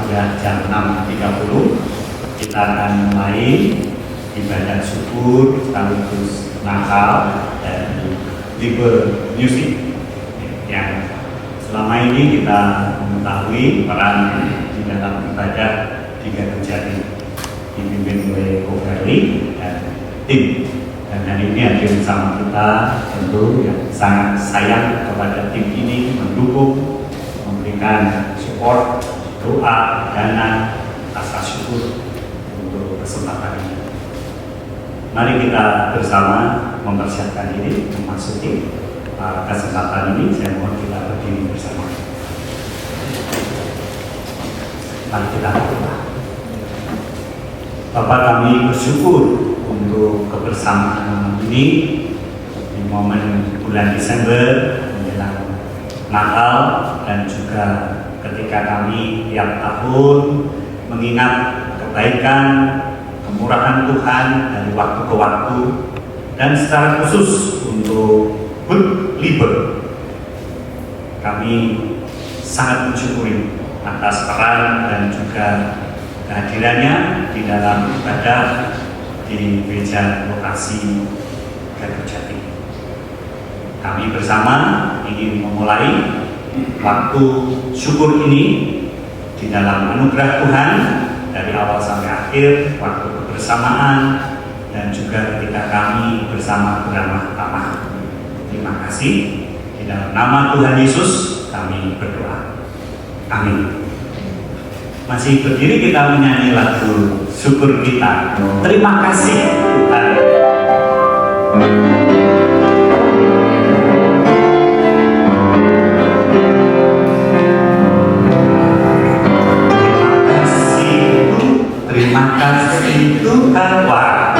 sudah jam 6.30. Kita akan mulai ibadah syukur sekaligus Natal dan Liber Music yang selama ini kita mengetahui peran di dalam ibadah di Gatot Jati dipimpin oleh Ko Verly dan tim. Dan hari ini hadir bersama kita tentu yang sangat sayang kepada tim ini, mendukung, memberikan support, doa, dana, rasa syukur untuk kesempatan ini. Mari kita bersama mempersiapkan diri memasuki kesempatan ini. Saya mohon kita berdiri bersama. Mari kita berdoa. Bapak, kami bersyukur untuk kebersamaan ini di momen bulan Desember menjelang Natal, dan juga ketika kami tiap tahun mengingat kebaikan, kemurahan Tuhan dari waktu ke waktu, dan secara khusus untuk Good Liber. Kami sangat mensyukuri atas peran dan juga kehadirannya di dalam ibadah di gereja lokasi Gatot Jati. Kami bersama ingin memulai waktu syukur ini di dalam anugerah Tuhan dari awal sampai akhir, waktu kebersamaan, dan juga ketika kami bersama beramah-tamah. Terima kasih. Di dalam nama Tuhan Yesus kami berdoa. Amin. Masih berdiri kita menyanyi lagu syukur kita. Terima kasih Tuhan. Terima kasih Tuhan. Wah.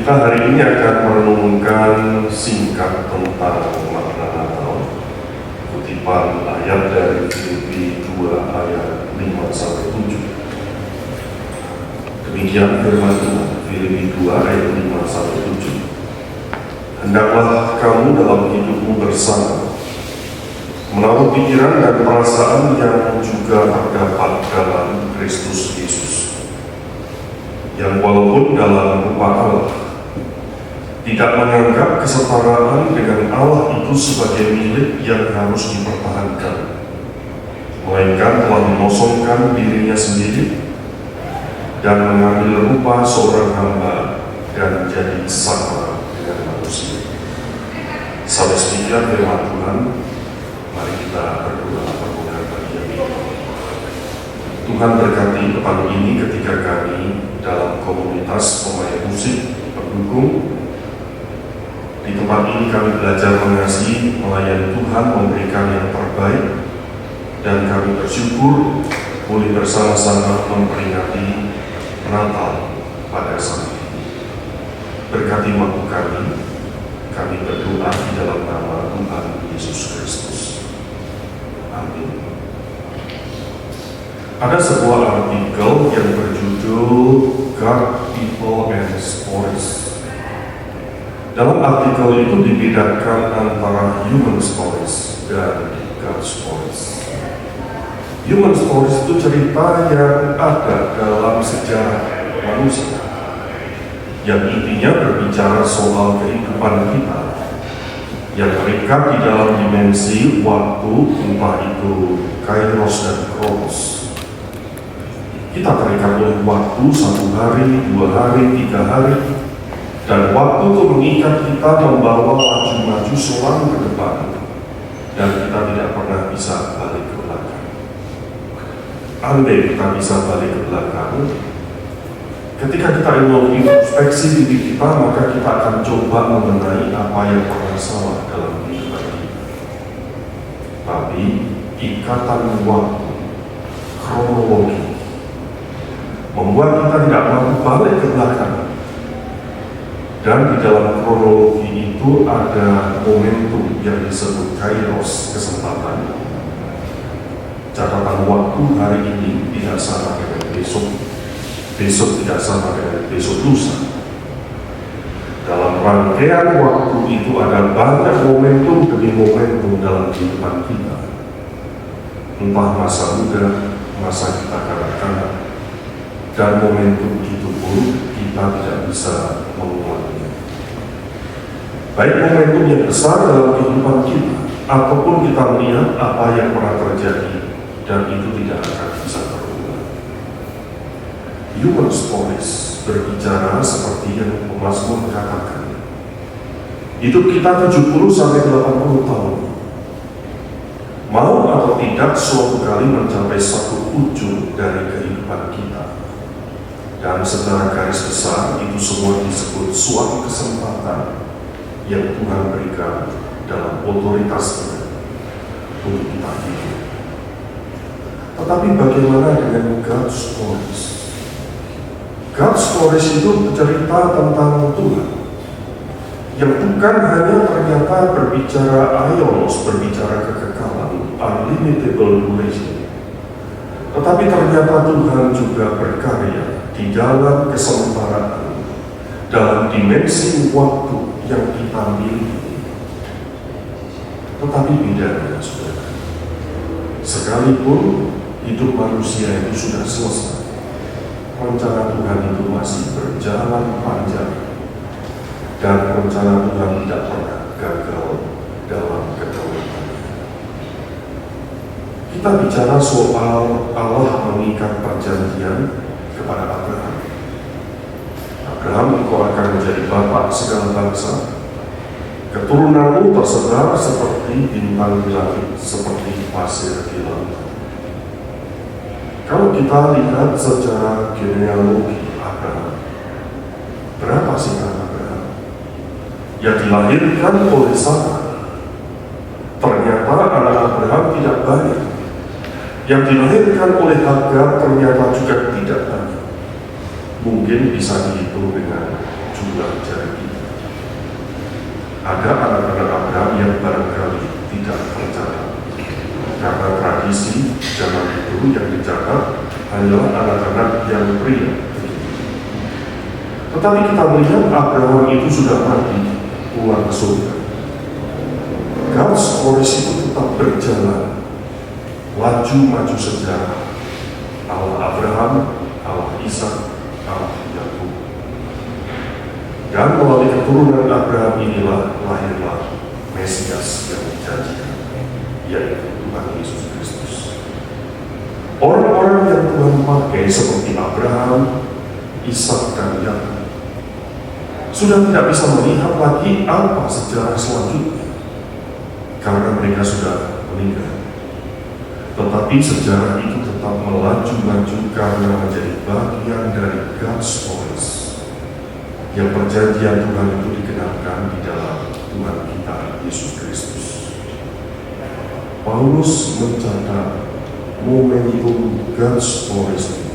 Kita hari ini akan merenungkan singkat tentang makna Natal, kutipan ayat dari Filipi 2 ayat 5-7. Demikian firman Tuhan, Filipi 2 ayat 5-7. hendaklah kamu dalam hidupmu bersama menaruh pikiran dan perasaan yang juga terdapat dalam Kristus Yesus, yang walaupun dalam rupa Allah, tidak menganggap kesetaraan dengan Allah itu sebagai milik yang harus dipertahankan, melainkan telah mengosongkan dirinya sendiri dan mengambil rupa seorang hamba dan jadi sama dengan manusia. Sampai sekian firman Tuhan. Mari kita berdoa permohonan bagian ini. Tuhan berkati petang ini ketika kami dalam komunitas pemain musik pendukung. Di tempat ini kami belajar mengasihi, melayani Tuhan, memberikan yang terbaik, dan kami bersyukur boleh bersama-sama memperingati Natal pada saat ini. Berkati waktu kami berdoa di dalam nama Tuhan Yesus Kristus. Amin. Ada sebuah artikel yang berjudul God, People, and Stories. Dalam artikel itu dibedakan antara human stories dan God stories. Human stories itu cerita yang ada dalam sejarah manusia, yang intinya berbicara soal kehidupan kita, yang terikat di dalam dimensi waktu, entah itu kairos dan kronos. Kita terikat oleh waktu 1 hari, 2 hari, 3 hari, dan waktu itu mengikat kita membawa maju-maju selang ke depan, dan kita tidak pernah bisa balik ke belakang. Andai kita bisa balik ke belakang, ketika kita introspeksi diri kita, maka kita akan coba mengenai apa yang pernah salah dalam kehidupan kita. Tapi ikatan waktu, kronologi, membuat kita tidak mampu balik ke belakang. Dan di dalam kronologi itu ada momentum yang disebut kairos, kesempatan. Catatan waktu hari ini tidak sama dengan besok, besok tidak sama dengan besok lusa. Dalam rangkaian waktu itu ada banyak momentum demi momentum dalam kehidupan kita. Entah masa muda, masa kita kanak-kanak, dan momentum itu pun kita tidak bisa mengulanginya. Baik momentum yang besar dalam kehidupan kita, ataupun kita melihat apa yang pernah terjadi dan itu tidak akan bisa terulang. Human stories berbicara seperti yang pemazmur katakan. Hidup kita 70-80 tahun. Mau atau tidak, suatu kali mencapai satu ujung dari kehidupan kita. Dan secara garis besar itu semua disebut suatu kesempatan yang Tuhan berikan dalam otoritasnya untuk kita hidup. Tetapi bagaimana dengan God stories? God stories itu bercerita tentang Tuhan yang bukan hanya ternyata berbicara aios, berbicara kekekalan, unlimitable duration, tetapi ternyata Tuhan juga berkarya di dalam kesementaraan, dalam dimensi waktu yang kita miliki. Tetapi bedanya, saudara, sekalipun hidup manusia itu sudah selesai, rencana Tuhan itu masih berjalan panjang, dan rencana Tuhan tidak pernah gagal dalam kedaulatannya. Kita bicara soal Allah mengikat perjanjian kepada Abraham. Abraham, engkau akan menjadi bapak segala bangsa. Keturunanmu tersebar seperti bintang di langit, seperti pasir di lautan. Kalau kita lihat secara genealogi Abraham, berapa sih anak Abraham yang dilahirkan oleh Sarah? Ternyata anak Abraham tidak banyak. Yang dilahirkan oleh Hagar ternyata juga tidak banyak. Mungkin bisa dihitung dengan jumlah jari kita. Ada anak-anak Abraham yang barangkali tidak tercatat, karena tradisi zaman itu yang dicatat hanyalah anak-anak yang pria. Tetapi kita melihat Abraham itu sudah mati pulang ke surga. God's stories itu tetap berjalan, laju maju sejarah. Allah Abraham, Allah Ishak, Allah Yakub. Dan melalui keturunan Abraham inilah lahirlah Mesias yang dijanjikan, yaitu Tuhan Yesus Kristus. Orang-orang yang Tuhan pakai seperti Abraham, Ishak, dan Yakub sudah tidak bisa melihat lagi apa sejarah selanjutnya karena mereka sudah meninggal. Tetapi sejarah itu tetap melaju maju karena menjadi bagian dari God's stories, yang perjanjian Tuhan itu digenapkan di dalam Tuhan kita Yesus Kristus. Paulus mencatat momentum God's stories ini.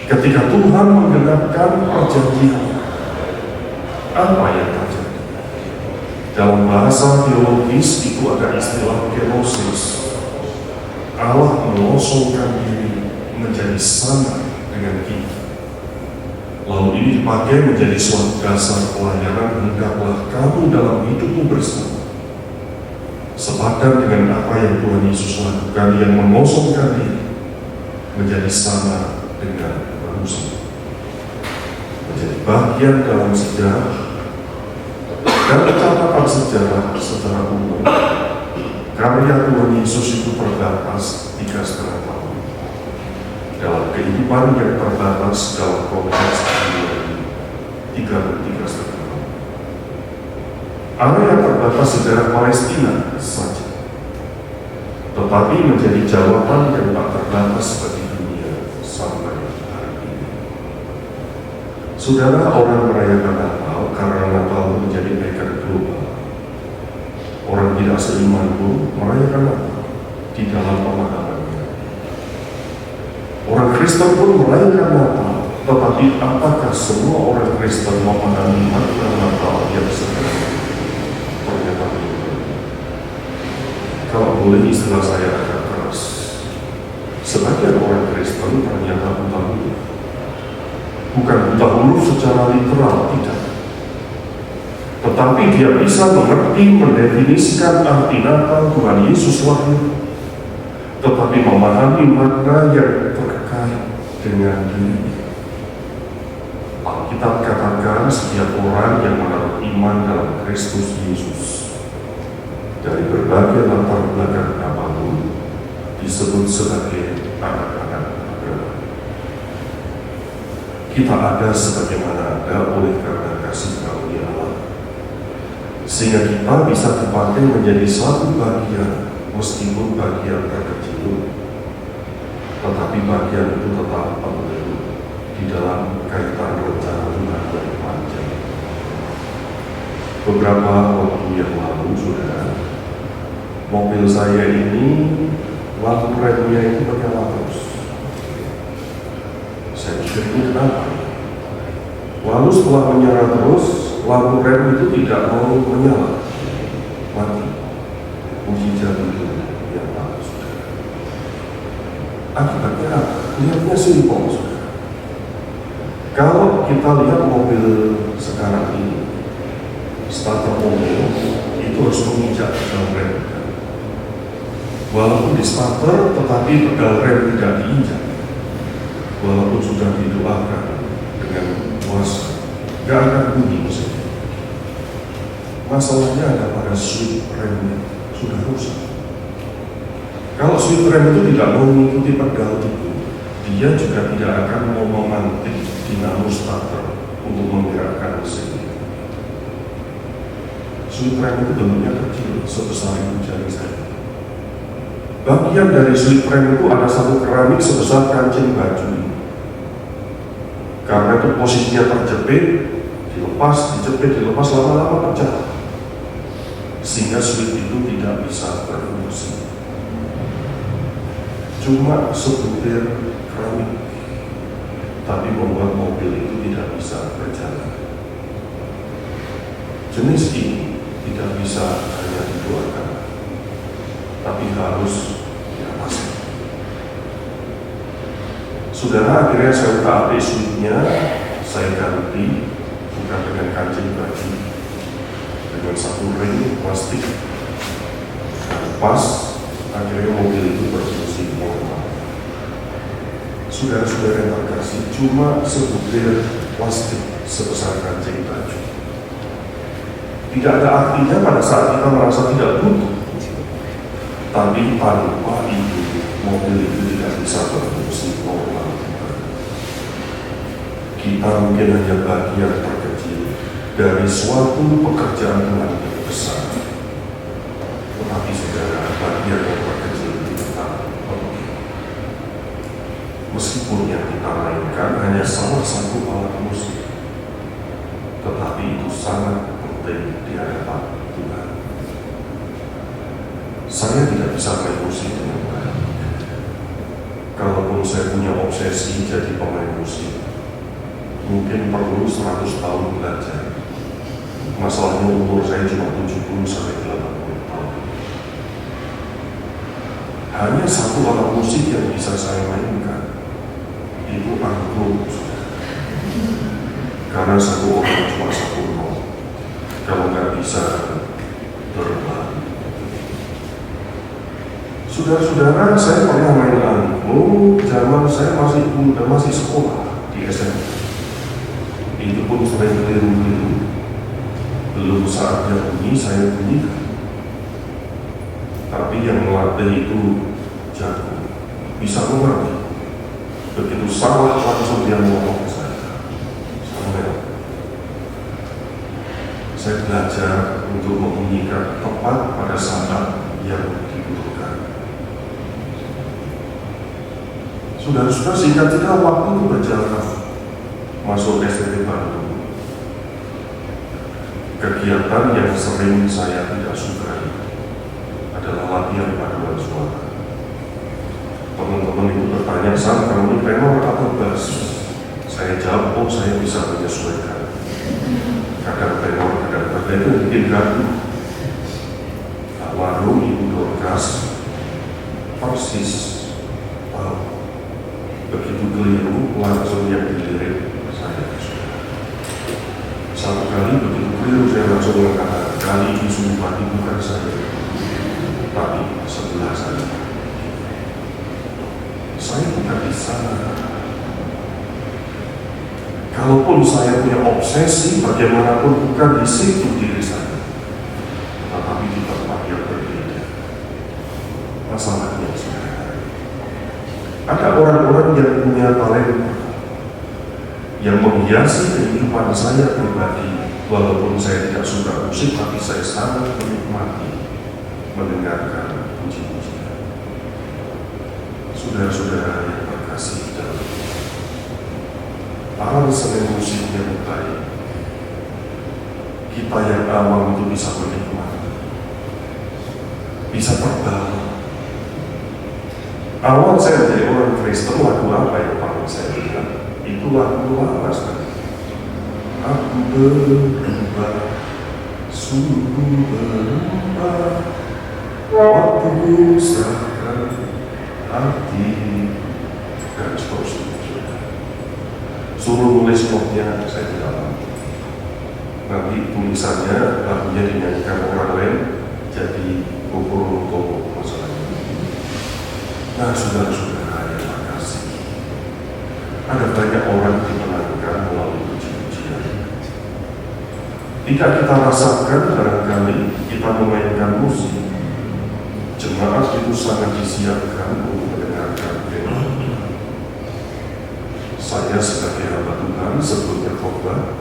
Ketika Tuhan menggenapkan perjanjian, apa yang terjadi? Dalam bahasa teologis itu ada istilah kenosis. Allah mengosongkan diri menjadi sama dengan kita. Lalu ini dipakai menjadi suatu dasar pelayanan, hendaklah kamu dalam hidupmu bersama sepadan dengan apa yang Tuhan Yesus lakukan, yang mengosongkan diri menjadi sama dengan manusia, menjadi bagian dalam sejarah dan catatan sejarah secara umum. Karya Tuhan Yesus itu terbatas 3,5 tahun dalam kehidupan yang terbatas dalam konteks dunia ini, 3,5 tahun. Area terbatas sejarah Palestina saja, tetapi menjadi jawaban yang tak terbatas bagi dunia sampai hari ini. Saudara, orang merayakan Natal karena Natal menjadi ikon global. Orang tidak seiman pun merayakan Natal di dalam pemahamannya. Orang Kristen pun merayakan Natal, tetapi apakah semua orang Kristen memahami makna Natal yang sebenarnya? Ternyata tidak. Kalau boleh istilah saya agak keras, sebagian orang Kristen ternyata buta huruf. Bukan buta huruf secara literal, tidak. Tetapi dia bisa mengerti, mendefinisikan arti Natal Tuhan Yesus lahir, tetapi memahami makna yang terkait dengan diri. Alkitab katakan setiap orang yang menaruh iman dalam Kristus Yesus dari berbagai latar belakang apapun disebut sebagai anak-anak Abraham. Kita ada sebagaimana ada oleh karena kasih karunia Allah, sehingga kita bisa dipakai menjadi satu bagian, meskipun bagian terkecil, tetapi bagian itu tetap penting di dalam kaitan rencana Tuhan yang panjang. Beberapa waktu yang lalu, saudara, mobil saya ini lampu remnya itu menyala terus. Saya pikir ini kenapa? Lalu setelah menyala terus, lampu rem itu tidak mau menyala, mati. Mujizat itu yang bagus. Akibatnya apa? Lihatnya simpel, saudara. Kalau kita lihat mobil sekarang ini, starter mobil itu harus menginjak pedal rem. Walaupun di starter, tetapi pedal rem tidak diinjak. Walaupun sudah didoakan dengan puasa, gak akan bunyi mesinnya. Masalahnya ada pada switch remnya, sudah rusak. Kalau switch rem itu tidak mau mengikuti pedal itu, dia juga tidak akan mau memantik dinamo starter untuk menggerakkan mesin. Switch rem itu bentuknya kecil, sebesar itu jari saya. Bagian dari switch rem itu ada satu keramik sebesar kancing baju. Karena itu posisinya terjepit, dilepas, lama-lama pecah. Sehingga switch itu tidak bisa berfungsi. Cuma sebutir keramik, tapi membuat mobil itu tidak bisa berjalan. Jenis ini tidak bisa hanya didoakan, tapi harus diawasi. Saudara, akhirnya saya utak-atik switch-nya, saya ganti, bukan dengan kancing baju, dengan satu ring plastik. Pas akhirnya mobil itu berfungsi normal. Saudara-saudara yang terkasih, cuma sebutir plastik sebesar kancing baju. Tidak ada artinya pada saat kita merasa tidak butuh. Tapi tanpa itu, mobil itu tidak bisa berfungsi normal. Kita mungkin hanya bagian terkecil dari suatu pekerjaan Tuhan yang besar. Tetapi saudara, bagian yang terkecil itu tetap penting. Meskipun yang kita mainkan hanya salah satu alat musik, tetapi itu sangat penting di hadapan Tuhan. Saya tidak bisa main musik dengan baik. Kalaupun saya punya obsesi jadi pemain musik, mungkin perlu 100 tahun belajar. Masalahnya umur saya cuma 70 sampai 80 tahun. Hanya satu alat musik yang bisa saya mainkan, itu angklung. Karena satu orang cuma satu not. Kalau nggak bisa terbang. Saudara-saudara, saya pernah main angklung zaman saya masih muda, masih sekolah di SMP. Itu pun sering keliru-keliru. Belum saatnya bunyi, saya bunyikan. Tapi yang melatih itu jago, bisa mengerti. Begitu salah langsung dia ngomong ke saya. Saya belajar untuk membunyikan tepat pada saat yang dibutuhkan. Saudara-saudara, singkat cerita waktu itu berjalan masuk SMP Bandung. Kegiatan yang sering saya tidak sukai adalah latihan paduan suara. Teman-teman itu bertanya, "Sam, kamu ini tenor atau bass?" Saya jawab, "Oh, saya bisa menyesuaikan. Kadang tenor, kadang bass." Itu bikin gaduh. Warung Ibu Dorcas persis tahu. Begitu keliru, langsung yang dilirik saya. Satu kali begitu keliru, saya langsung mengatakan, "Kali ini sungguh mati bukan saya, tapi sebelah saya. Saya bukan di sana." Kalaupun saya punya obsesi, bagaimanapun bukan di situ diri saya, tetapi di tempat yang berbeda. Masalahnya, saudara, ada orang-orang yang punya talenta yang menghiasi kehidupan saya pribadi. Walaupun saya tidak suka musik, tapi saya sangat menikmati mendengarkan puji-pujian. Saudara-saudara yang terkasih dalam aransemen musik yang baik, kita yang awam itu bisa menikmati, bisa terbawa. Awal saya menjadi orang Kristen, lagu apa yang paling saya ingat? Itu lagu lama sekali. Aku berubah, sungguh berubah, waktu serahkan hati, dan seterusnya. Suruh nulis notnya, saya tidak mampu. Nanti tulisannya, lagunya dinyanyikan orang lain, jadi ukur untuk masalahnya. Nah, saudara-saudara yang terkasih, ada banyak orang dimenangkan melalui puji-pujian. Tidak kita rasakan barangkali kita memainkan musik, jemaat itu sangat disiapkan untuk mendengarkan firman. Saya sebagai hamba Tuhan sebelumnya khotbah,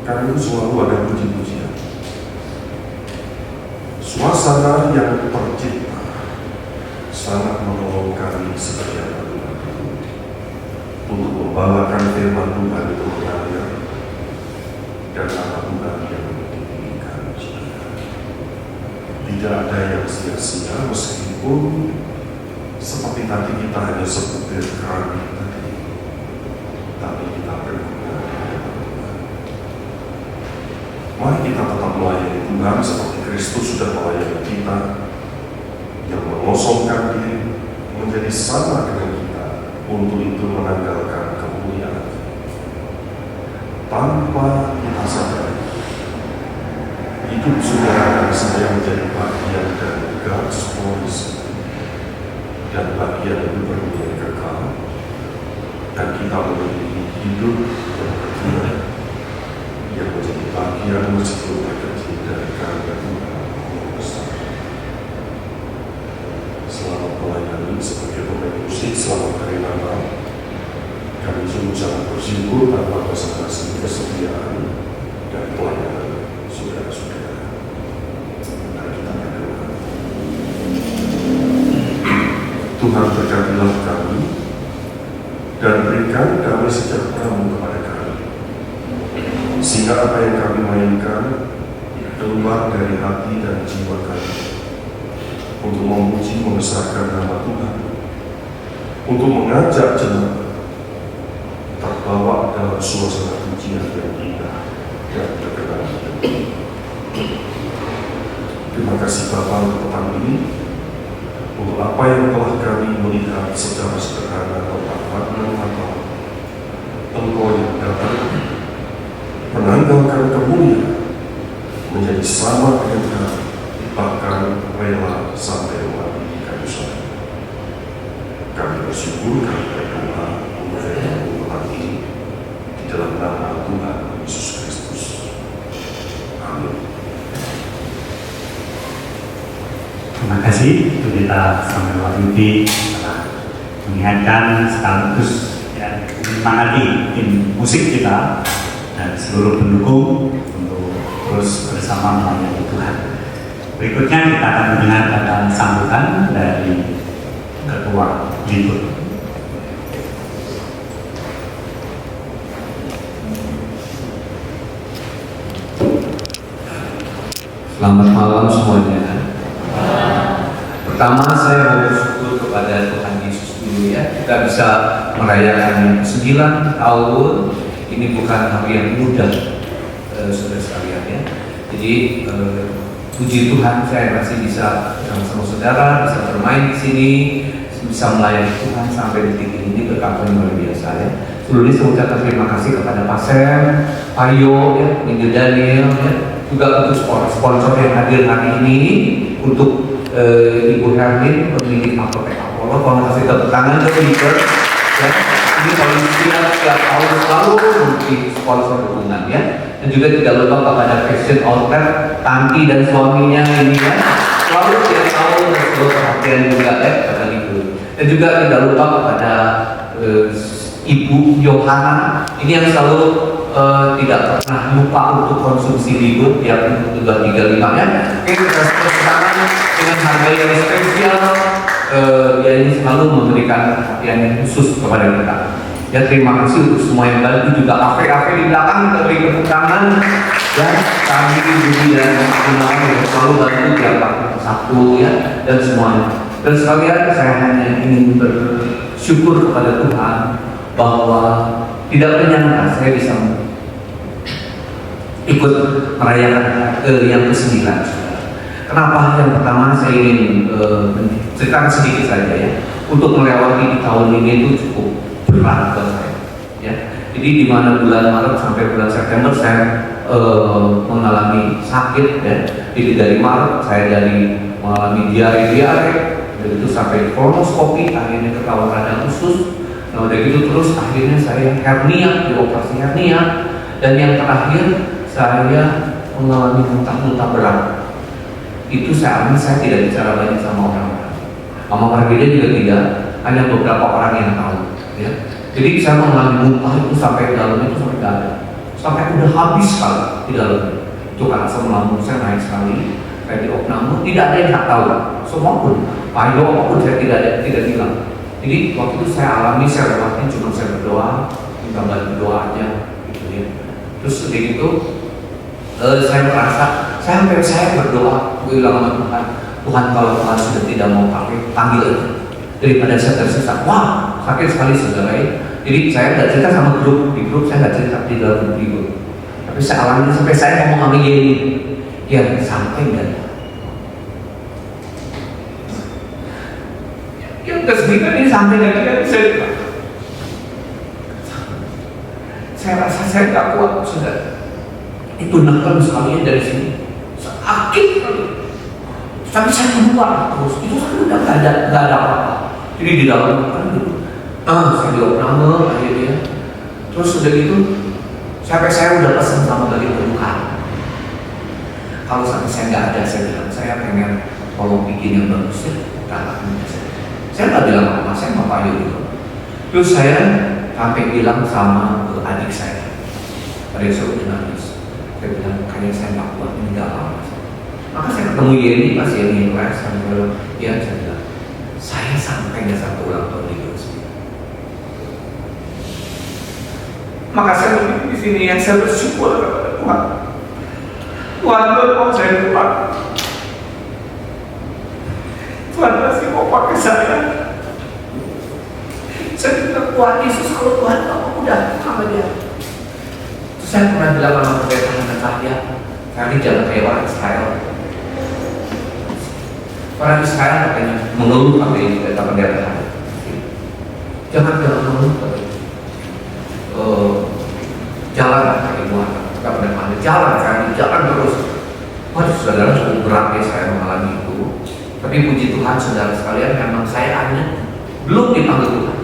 karena itu selalu ada puji-pujian. Suasana yang tercipta sangat menolong kami sebagai hamba Tuhan untuk membawakan firman Tuhan itu mengalir dan apa Tuhan yang diinginkan. Tidak ada yang sia-sia, meskipun seperti tadi kita hanya sebutir keramik tadi, tapi kita berguna. Mari kita tetap melayani Tuhan seperti Kristus sudah melayani kita, yang mengosongkan diri menjadi sama dengan kita untuk itu menanggalkan kemuliaan. Tanpa kita sadari, dan kita memiliki hidup yang kekal, yang menjadi bagian meskipun terkecil dari karya Tuhan yang besar. Selama melayani sebagai pemain musik selama hari Natal, kami sungguh sangat bersyukur tanpa basa-basi kesetiaan dan pelayanan saudara-saudara. Mari kita berdoa. Tuhan berkatilah kami dan berikan damai sejahtera-Mu kepada kami, sehingga apa yang kami mainkan keluar dari hati dan jiwa kami untuk memuji membesarkan nama Tuhan, untuk mengajak jemaat terbawa dalam suasana pujian yang indah dan berkenan. Terima kasih Bapa untuk petang ini, untuk apa yang telah kami melihat secara sederhana tentang makna Natal. Engkau yang datang menanggalkan kemuliaan menjadi sama dengan kami, bahkan rela sampai mati di kayu salib. Kami bersyukur, kami berdoa untuk petang ini di dalam nama Tuhan Yesus Kristus. Amin. Terima kasih untuk kita Samuel Wahyudi telah mengingatkan sekaligus ya, menyemangati tim musik kita dan seluruh pendukung untuk terus bersama melayani Tuhan. Berikutnya kita akan mendengarkan sambutan dari Ketua Libur. Selamat malam semuanya. Pertama saya mau bersyukur kepada Tuhan Yesus dulu ya. Kita bisa merayakan yang ke-9 tahun. Ini bukan hari yang mudah, saudara sekalian ya. Jadi puji Tuhan saya masih bisa bersama saudara, bisa bermain di sini, bisa melayani Tuhan sampai detik ini berkat yang luar biasa ya. Sebelumnya saya ucapkan terima kasih kepada Pak Sam, Pak Yo, ya, Minggu Daniel, ya, juga untuk sponsor yang hadir hari ini, untuk Ibu Hermin, pemilik Apotek Apollo. Kalau kasih tepuk tangan ke Ibu, ya. Ini paling setiap tahun selalu memberi sponsor dukungan ya. Dan juga tidak lupa kepada Fashion Outlet, Tanti dan suaminya ini ya, selalu setiap tahun dan selalu perhatian juga ya kepada Ibu. Dan juga tidak lupa kepada Ibu Yohana, ini yang selalu tidak pernah lupa untuk konsumsi libur tiap 235 ya. Oke, kita tangan dengan harga yang spesial. Dia ini selalu memberikan perhatian yang khusus kepada kita. Ya, terima kasih untuk semua yang bantu, juga kafe-kafe di belakang kita beri tepuk tangan. Dan kami Budi dan Gunawan yang selalu bantu tiap Sabtu ya, dan semuanya. Dan sekalian saya hanya ingin bersyukur kepada Tuhan bahwa tidak menyangka saya bisa ikut merayakan yang ke-9. Kenapa? Yang pertama saya ingin ceritakan sedikit saja ya. Untuk melewati di tahun ini itu cukup berat buat saya. Ya. Jadi di mana bulan Maret sampai bulan September saya mengalami sakit ya. Jadi dari Maret saya mengalami diare, dari itu sampai kolonoskopi, akhirnya ketahuan radang usus. Nah udah gitu terus akhirnya saya hernia, dioperasi hernia, dan yang terakhir saya mengalami muntah-muntah berat. Itu saya tidak bicara banyak sama orang-orang. Sama Margida juga tidak, hanya beberapa orang yang tahu. Ya. Jadi saya mengalami muntah itu sampai dalam itu sampai dada, sampai udah habis sekali di dalamnya. Itu karena asam lambung saya naik sekali, kayak di opname, tidak ada yang tak tahu. Semua pun, payo apapun saya tidak bilang. Jadi waktu itu saya alami, saya lewatin, cuma saya berdoa, minta bantu doa aja, gitu ya. Terus seperti itu, saya merasa, saya berdoa, bilang sama Tuhan, Tuhan kalau Tuhan sudah tidak mau pakai, panggil aja. Daripada saya tersesat, wah sakit sekali saudara ya. Jadi saya nggak cerita sama di grup saya nggak cerita di dalam grup. Tapi saya alami sampai saya ngomong sama Yeni, ya sampai nggak? Yang ke-9 ini sampai nggak? Saya rasa saya nggak kuat saudara. Itu neken sekalian dari sini, sakit sekali. Tapi saya keluar terus, itu kan udah nggak ada apa-apa. Jadi di dalam kan gitu. Saya jawab nama akhirnya. Terus udah gitu, sampai saya udah pesan sama dari permukaan. Kalau sampai saya nggak ada, saya bilang saya pengen tolong bikin yang bagus ya. Saya nggak bilang apa, saya mau payu gitu. Terus saya sampai bilang sama adik saya, adik saya udah nangis. Saya bilang kayaknya saya nggak kuat, ini nggak lama. Maka saya ketemu Yeni, pas Yeni kelas, sampai dia saya bilang, saya sampai nggak satu ulang tahun di Gresik. Maka saya berdiri di sini yang saya bersyukur kepada Tuhan. Tuhan mau saya keluar. Tuhan masih mau pakai saya. Saya bilang Tuhan Yesus, kalau Tuhan kamu udah sama dia. Terus saya pernah bilang sama pendeta anak saya, kali jangan kayak orang Israel. Orang Israel katanya mengeluh apa ini kata pendeta. Jangan mengeluh katanya. Jalan kaki Tuhan, kita benar jalan terus. Waduh, saudara, cukup berat ya saya mengalami itu. Tapi puji Tuhan, saudara sekalian, memang saya hanya belum dipanggil Tuhan.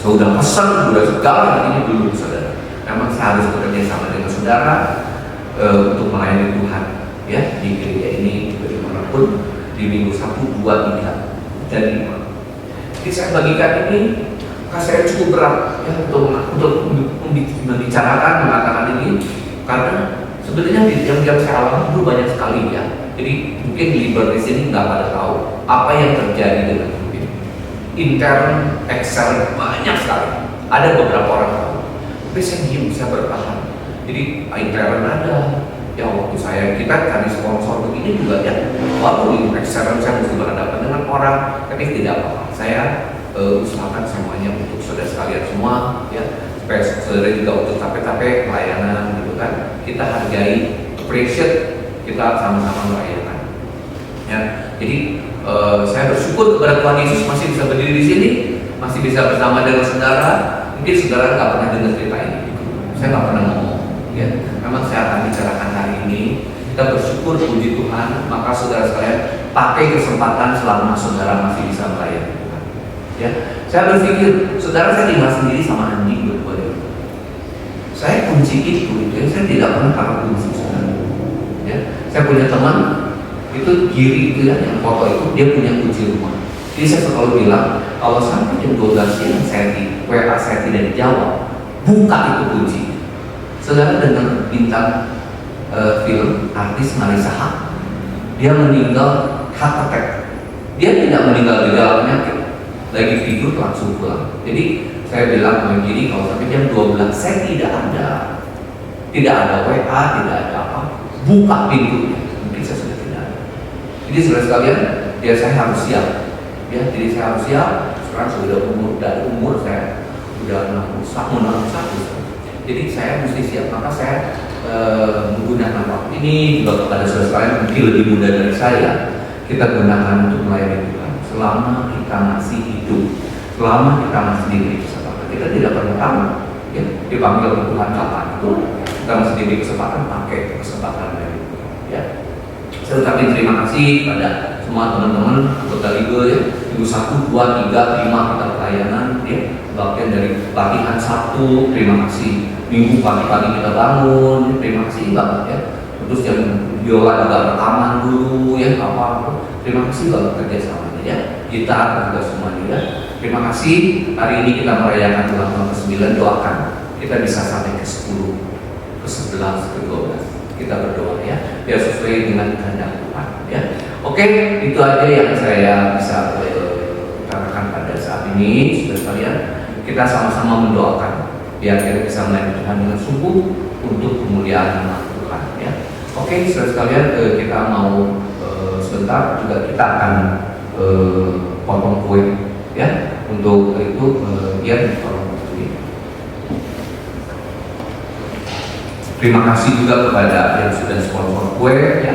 Saya sudah pesan, sudah segala ini belum, saudara. Memang saya harus bekerja sama dengan saudara untuk melayani Tuhan, ya di gereja ini bagaimanapun di minggu 1, 2, 3, dan 5. Jadi saya bagikan ini. Saya cukup berat ya untuk membicarakan mengatakan ini karena sebenarnya yang saya alami itu banyak sekali ya. Jadi mungkin Liber di sini nggak pada tahu apa yang terjadi dengan hidup ini. Intern, extern banyak sekali. Ada beberapa orang tahu, tapi saya diam, saya bertahan. Jadi intern ada. Ya waktu kita cari sponsor begini juga ya. Waktu extern saya mesti berhadapan dengan orang, tapi tidak apa-apa. Saya usahakan semuanya untuk saudara sekalian semua ya, supaya saudara juga untuk capek-capek pelayanan gitu kan, kita hargai, appreciate, kita sama-sama melayani ya. Jadi saya bersyukur kepada Tuhan Yesus masih bisa berdiri di sini, masih bisa bersama dengan saudara. Mungkin saudara nggak pernah dengar cerita ini, saya nggak pernah ngomong ya, memang saya akan bicarakan hari ini. Kita bersyukur, puji Tuhan, maka saudara sekalian pakai kesempatan selama saudara masih bisa melayani. Ya, saya berpikir, saudara saya tinggal sendiri sama anjing berdua. Saya kunci itu ya, saya tidak pernah taruh kunci saudara. Ya, saya punya teman itu kiri itu ya, yang foto itu dia punya kunci rumah. Jadi saya selalu bilang, kalau sampai jam 12 siang saya di WA saya tidak dijawab, buka itu kunci. Saudara dengar bintang film artis Marisa Haque, dia meninggal heart attack. Dia tidak meninggal di dalam penyakit. Lagi tidur langsung pulang. Jadi saya bilang sama gini, kalau sampai jam 12 saya tidak ada WA, tidak ada apa, buka pintunya. Mungkin saya sudah tidak ada. Jadi saudara sekalian, ya saya harus siap. Ya, jadi saya harus siap. Sekarang sudah umur saya sudah 61. Jadi saya mesti siap. Maka saya menggunakan waktu ini juga kepada saudara sekalian mungkin lebih muda dari saya. Kita gunakan untuk melayani Tuhan. Selama kita masih hidup, selama kita masih diberi kesempatan, kita tidak pernah tahu ya, dipanggil Tuhan kapan itu, kita masih diberi kesempatan, pakai kesempatan dari Tuhan ya. Saya ucapkan terima kasih pada semua teman-teman anggota Liga ya. Minggu 1, 2, 3, 5 kita pelayanan ya, bagian dari latihan 1, terima kasih. Minggu pagi-pagi kita bangun, terima kasih banget ya. Terus yang biola juga rekaman dulu ya, apa terima kasih banget kerjasamanya ya, kita juga semuanya ya. Terima kasih, hari ini kita merayakan ulang tahun ke-9, doakan kita bisa sampai ke-10, ke-11, ke-12. Kita berdoa ya, biar sesuai dengan kehendak Tuhan ya. Oke, itu aja yang saya bisa katakan pada saat ini. Saudara sekalian, kita sama-sama mendoakan biar kita bisa melayani Tuhan dengan sungguh untuk kemuliaan nama Tuhan ya. Oke, saudara sekalian, kita mau sebentar juga kita akan potong kue ya. Untuk itu biar potong kue. Terima kasih juga kepada yang sudah sponsor kue ya.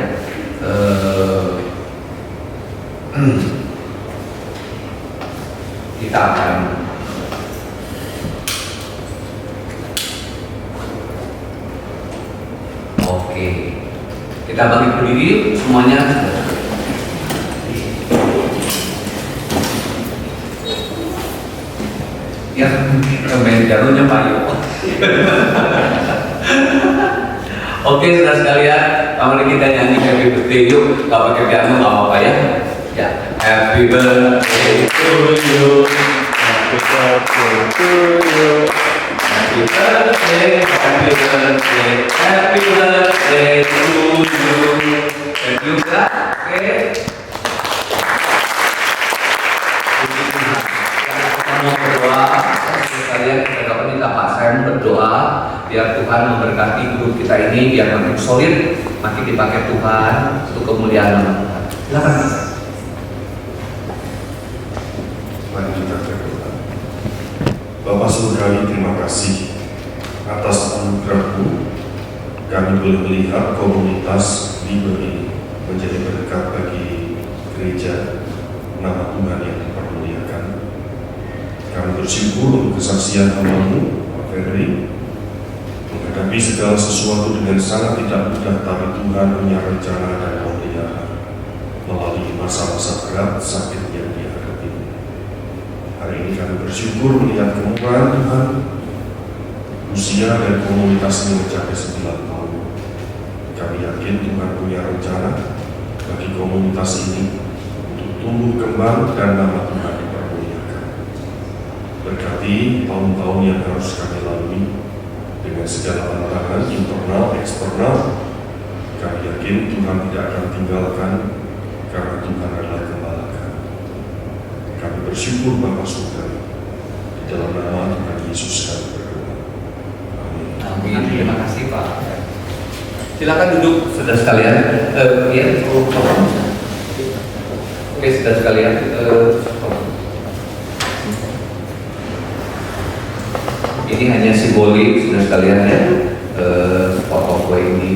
Kita akan kita bagi berdiri semuanya. yang main pianonya Pak Yo. Oke, saudara sekalian, mari kita nyanyi Happy Birthday yuk. Gak pakai piano gak apa-apa ya. Ya, Happy Birthday to you, Happy Birthday to you, Happy Birthday, Happy Birthday, Happy Birthday to you. Dan juga, oke. Mau berdoa, sekalian kita dapat minta Pak Sam berdoa biar Tuhan memberkati grup kita ini biar makin solid, makin dipakai Tuhan untuk kemuliaan nama Tuhan. Silakan Pak Sam. Mari kita berdoa. Bapa Surgawi, terima kasih atas anugerah-Mu. Kami boleh melihat komunitas Liber ini menjadi berkat bagi gereja, nama Tuhan yang dipermuliakan. Kami bersyukur untuk kesaksian hamba-Mu, Pak Ferry, menghadapi segala sesuatu dengan sangat tidak mudah, tapi Tuhan punya rencana dan memelihara melalui masa-masa berat sakit yang dia hadapi. Hari ini kami bersyukur melihat kemurahan Tuhan. Usia dan komunitas ini mencapai 9 tahun. Kami yakin Tuhan punya rencana bagi komunitas ini untuk tumbuh kembang dan nama Tuhan dipermuliakan. Berkati tahun-tahun yang harus kami lalui dengan segala tantangan internal, eksternal. Kami yakin Tuhan tidak akan tinggalkan karena Tuhan adalah gembala kami. Kami bersyukur Bapa Surga, di dalam nama Tuhan Yesus kami berdoa. Amin. Amin. Terima kasih Pak. Silakan duduk saudara sekalian. Ya, oke saudara sekalian. Ini hanya simbolik saudara sekalian ya. Foto kue ini.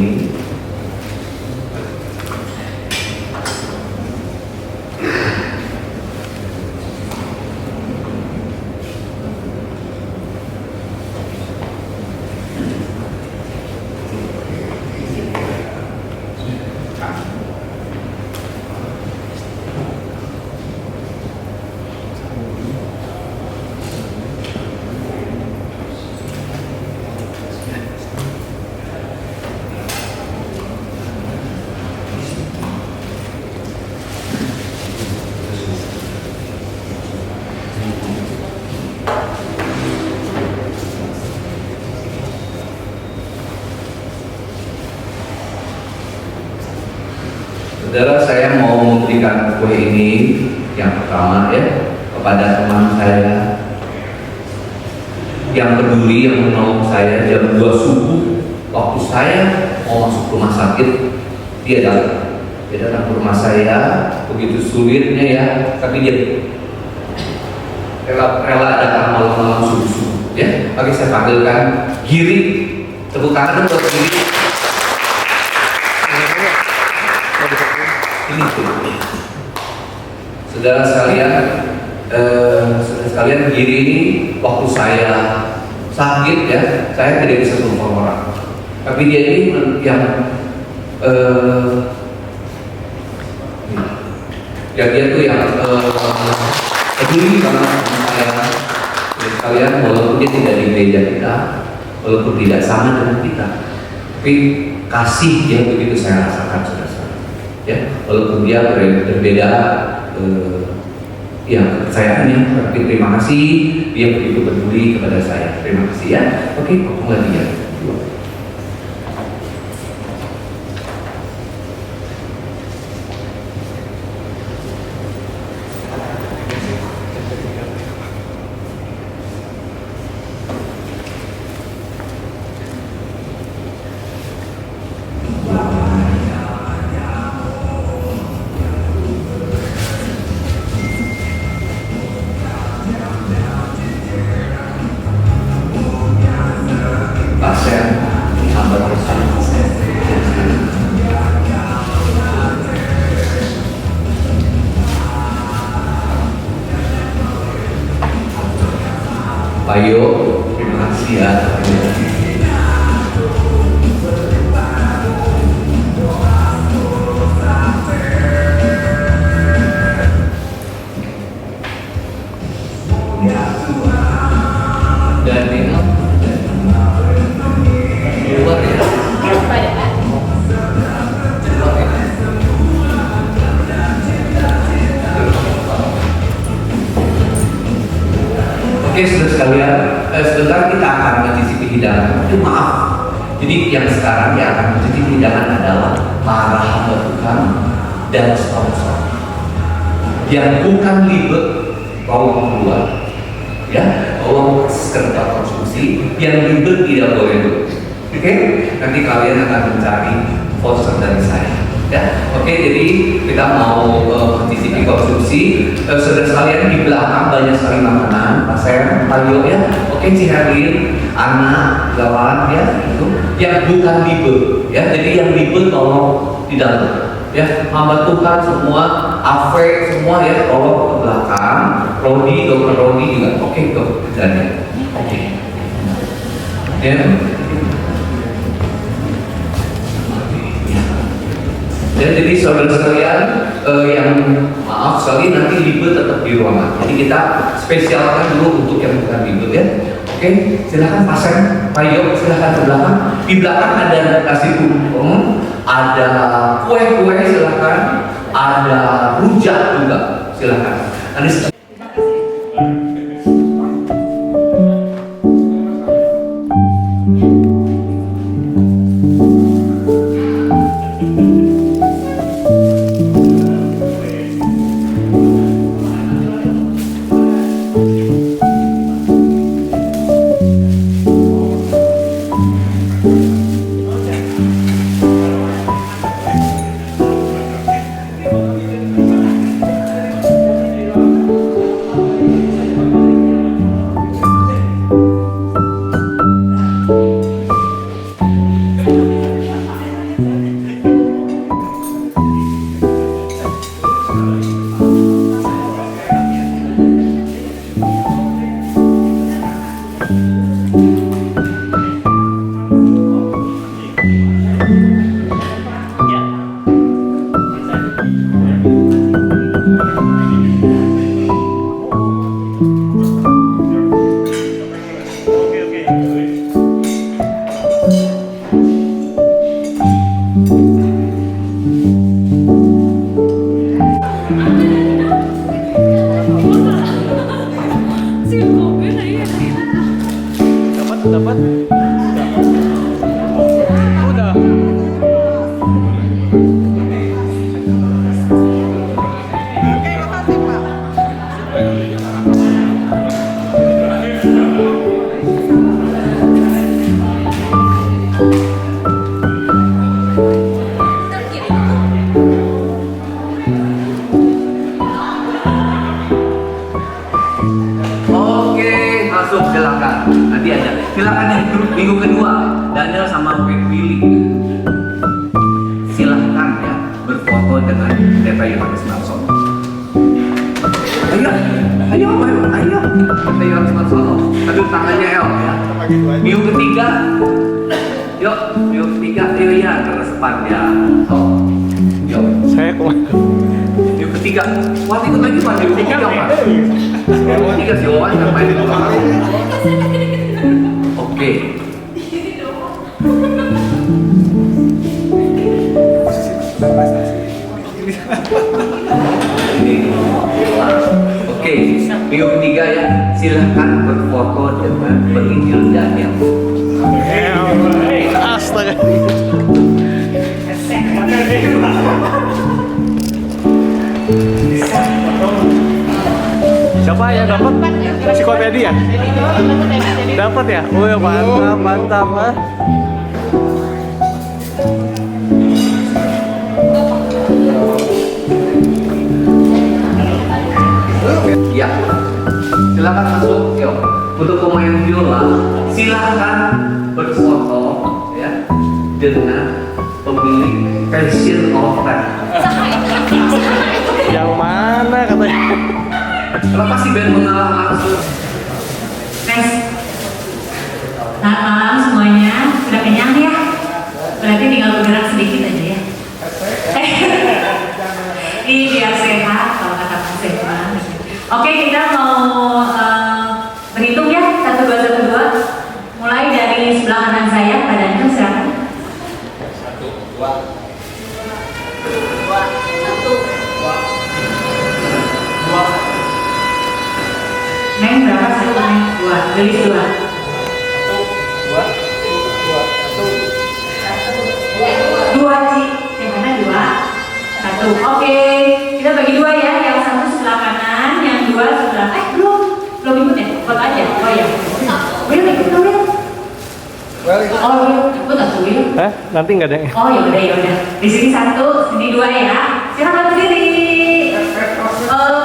Saudara, saya mau memberikan kue ini yang pertama ya kepada teman saya yang peduli, yang menolong saya jam 2 subuh waktu saya mau masuk rumah sakit. Dia datang ke rumah saya, begitu sulitnya ya, tapi dia rela datang malam-malam subuh-subuh ya. Oke, saya panggilkan Giri, tepuk tangan untuk Giri. Ini saudara sekalian, Giri ini waktu saya sakit ya, saya tidak bisa telepon orang, tapi dia ini yang dia tuh yang peduli banget sama saya. Sekalian, walaupun dia tidak di gereja kita, walaupun tidak sama dengan kita, tapi kasih yang begitu saya rasakan saudara. Ya, walaupun dia berbeda ya kepercayaannya, tapi terima kasih dia begitu peduli kepada saya. Terima kasih ya. Oke, potong lagi ya. Pak Yo, terima kasih ya. Oke, saudara sekalian, sebentar kita akan mencicipi hidangan. Tapi maaf, jadi yang sekarang yang akan mencicipi hidangan adalah para hamba Tuhan dan sponsor. Yang bukan libet, tolong keluar. Ya, tolong sekedar konsumsi. Yang libet tidak boleh dulu. Oke, nanti kalian akan mencari sponsor dari saya. Ya, oke, jadi kita mau mencicipi konsumsi. Saudara sekalian, di belakang banyak sekali makanan. Pak Sam, Pak Yo ya. Oke, Ci Herlin, Ana, Gawan ya, itu yang bukan libet. Ya, jadi yang libet tolong di dalam. Ya, hamba Tuhan semua, Ave semua ya, tolong ke belakang. Rodi, Dokter Rodi juga. Oke, dokter ya. Oke. Ya. Dan jadi saudara sekalian yang maaf sekali nanti libet tetap di ruangan. Jadi kita spesialkan dulu untuk yang bukan libet ya. Oke, silakan Pak Sam, Pak Yo, silakan ke belakang. Di belakang ada nasi tumpeng, ada kue-kue silakan, ada rujak juga silakan. Nanti dapat udah masuk silakan. Nanti aja. Silakan yang grup minggu kedua, Daniel sama Willy. Silakan ya berfoto dengan Deva Yohanes Marsono. Ayo, ayo, ayo, ayo. Deva Yohanes Marsono. Aduh tangannya El ya. Minggu ketiga. Yuk, minggu ketiga. Ayo ya, keresepan ya. Oh. Yuk. saya kemana? Minggu ketiga. Wah, ikut lagi Pak. Minggu ketiga Pak. Minggu ketiga si Wawan yang main di belakang. Oke. Oke, minggu ketiga ya. Silahkan berfoto dengan penginjil Daniel. Astaga. Siapa yang dapat? Psikopedi ya? Dapat ya? Oh ya mantap, mantap ah. Ya, silakan masuk. Yuk, untuk pemain biola, silakan berfoto ya dengan pemilik Passion of Time. Yang mana katanya? Kenapa sih band mengalah langsung? Tes. Selamat malam semuanya. Sudah kenyang ya? Berarti tinggal bergerak sedikit aja ya. Ini biar sehat kalau kata Mas Evan. Oke, kita mau berhitung ya. 1, 2, 1, 2. Mulai dari sebelah kanan saya. Pak Daniel silakan. 1, 2. Neng berapa satu Neng? Gelis 2. Dua sih, yang mana 2, 1. Oke, kita bagi 2 ya. Yang satu sebelah kanan, yang 2 sebelah. Belum ikut ya? Foto aja. Oh ya. Will ikut dong Will. Oh Will, ikut atau Will? Nanti nggak ada yang... Oh ya udah. Di sini 1, sini 2 ya. Silakan berdiri.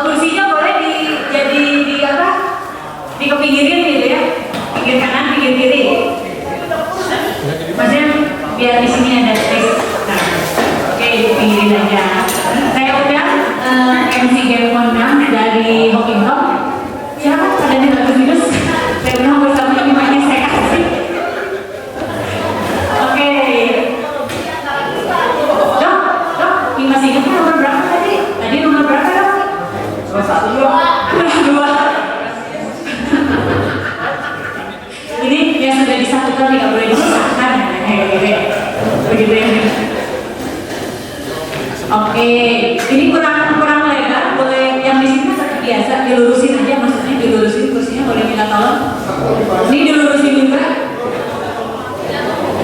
Kursinya boleh jadi di apa? Dikepinggirin gitu ya. Pinggir kanan, pinggir kiri. Maksudnya biar di sini ada space. Nah, oke, pinggirin aja. Saya undang MC Game Kondang dari Hokkington. Silakan ada di bagus virus. Saya undang bersama temannya saya kasih. Oke. Dok, masih ingat nomor berapa tadi? Tadi nomor berapa dok? Nomor 1, 2. Ini yang sudah disatukan tidak boleh dipisahkan. Begitu ya. Oke, ini kurang lebar. Boleh yang di sini seperti biasa dilurusin aja, maksudnya dilurusin kursinya, boleh minta tolong. Ini dilurusin juga.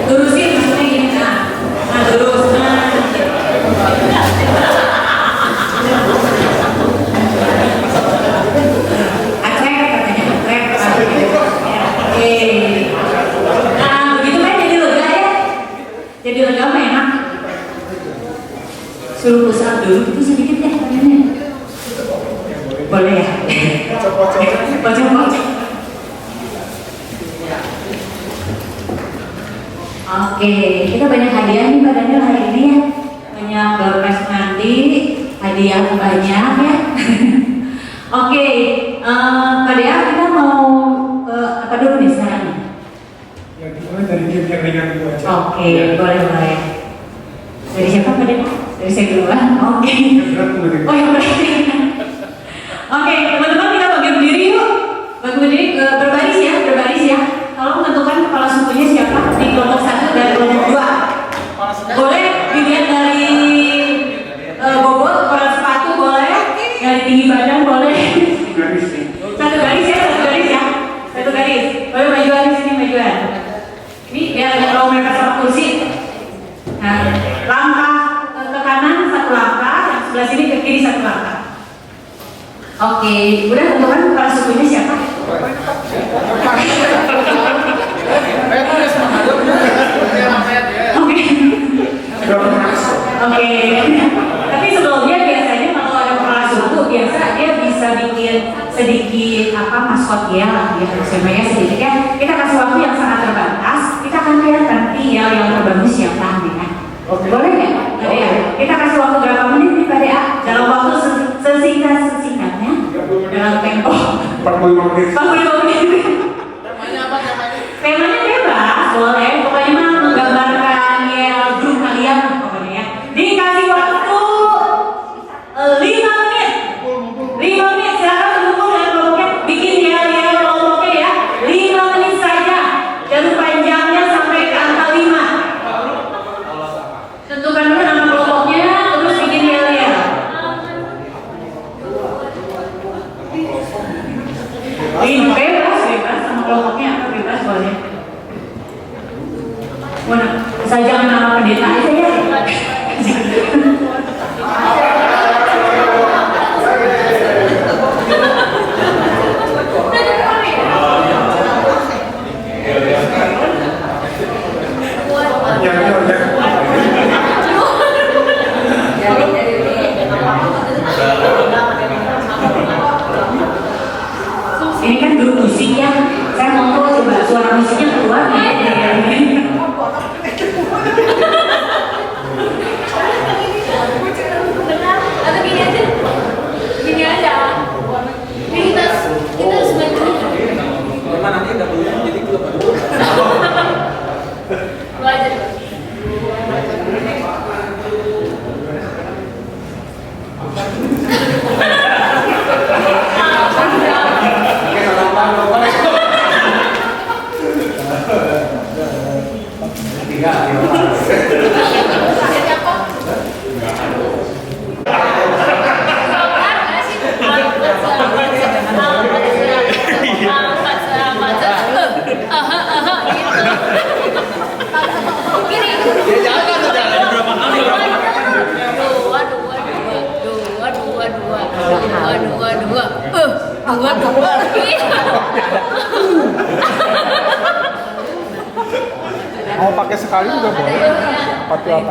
Lurusin maksudnya gini nah lurus atrek katanya atrek. Oke. Nah begitu kan jadi lega ya, jadi lega mah enak. Suruh push up dulu itu sedikit ya katanya. Boleh ya? Pocong. Oke, kita banyak hadiah nih Mbak Daniel hari ini ya. Banyak Barpres nanti, hadiah banyak ya. Oke, Pak Dea kita mau apa dulu nih sekarang? Ya, dimulai dari game yang ringan dulu aja. Oke, boleh. Dari siapa Pak Dea? Dari saya duluan? Oke. Oh yang berat. Oke, teman-teman kita bagi berdiri yuk. Bagi berdiri berbaris ya. Tolong tentukan kepala sukunya siapa di kelompok 1 dan kelompok 2. Boleh dilihat dari bobot, ukuran sepatu boleh, dari tinggi badan boleh. Satu garis ya. Boleh majuan di sini majuan. Ini biar kalau mereka sama kursi. Nah, langkah ke kanan 1 langkah, yang sebelah sini ke kiri 1 langkah. Oke, udah tentukan kepala sukunya siapa? Oke. Tapi sebelumnya biasanya kalau ada kepala suku biasa dia bisa bikin sedikit maskot ya sebenarnya sedikit ya. Kita kasih waktu yang sangat terbatas. Kita akan lihat nanti yang terbagus siapa ya. Boleh ya? Ya. Kita kasih waktu berapa menit nih Pak Dea? Dalam waktu sesingkatnya dalam tempo 45 menit. 45 menit. Temanya bebas, boleh. Pokoknya mah menggambarkan ya grup kalian pokoknya ya. Dikasih waktu 5 menit. 5 menit silakan berkumpul dengan kelompoknya. Bikin yel kelompoknya ya. 5 menit saja. Jangan panjangnya sampai ke angka 5. Tentukan dulu nama kelompoknya, terus bikin yel. Bebas. Mau pakai sekali juga boleh. Apa tuh?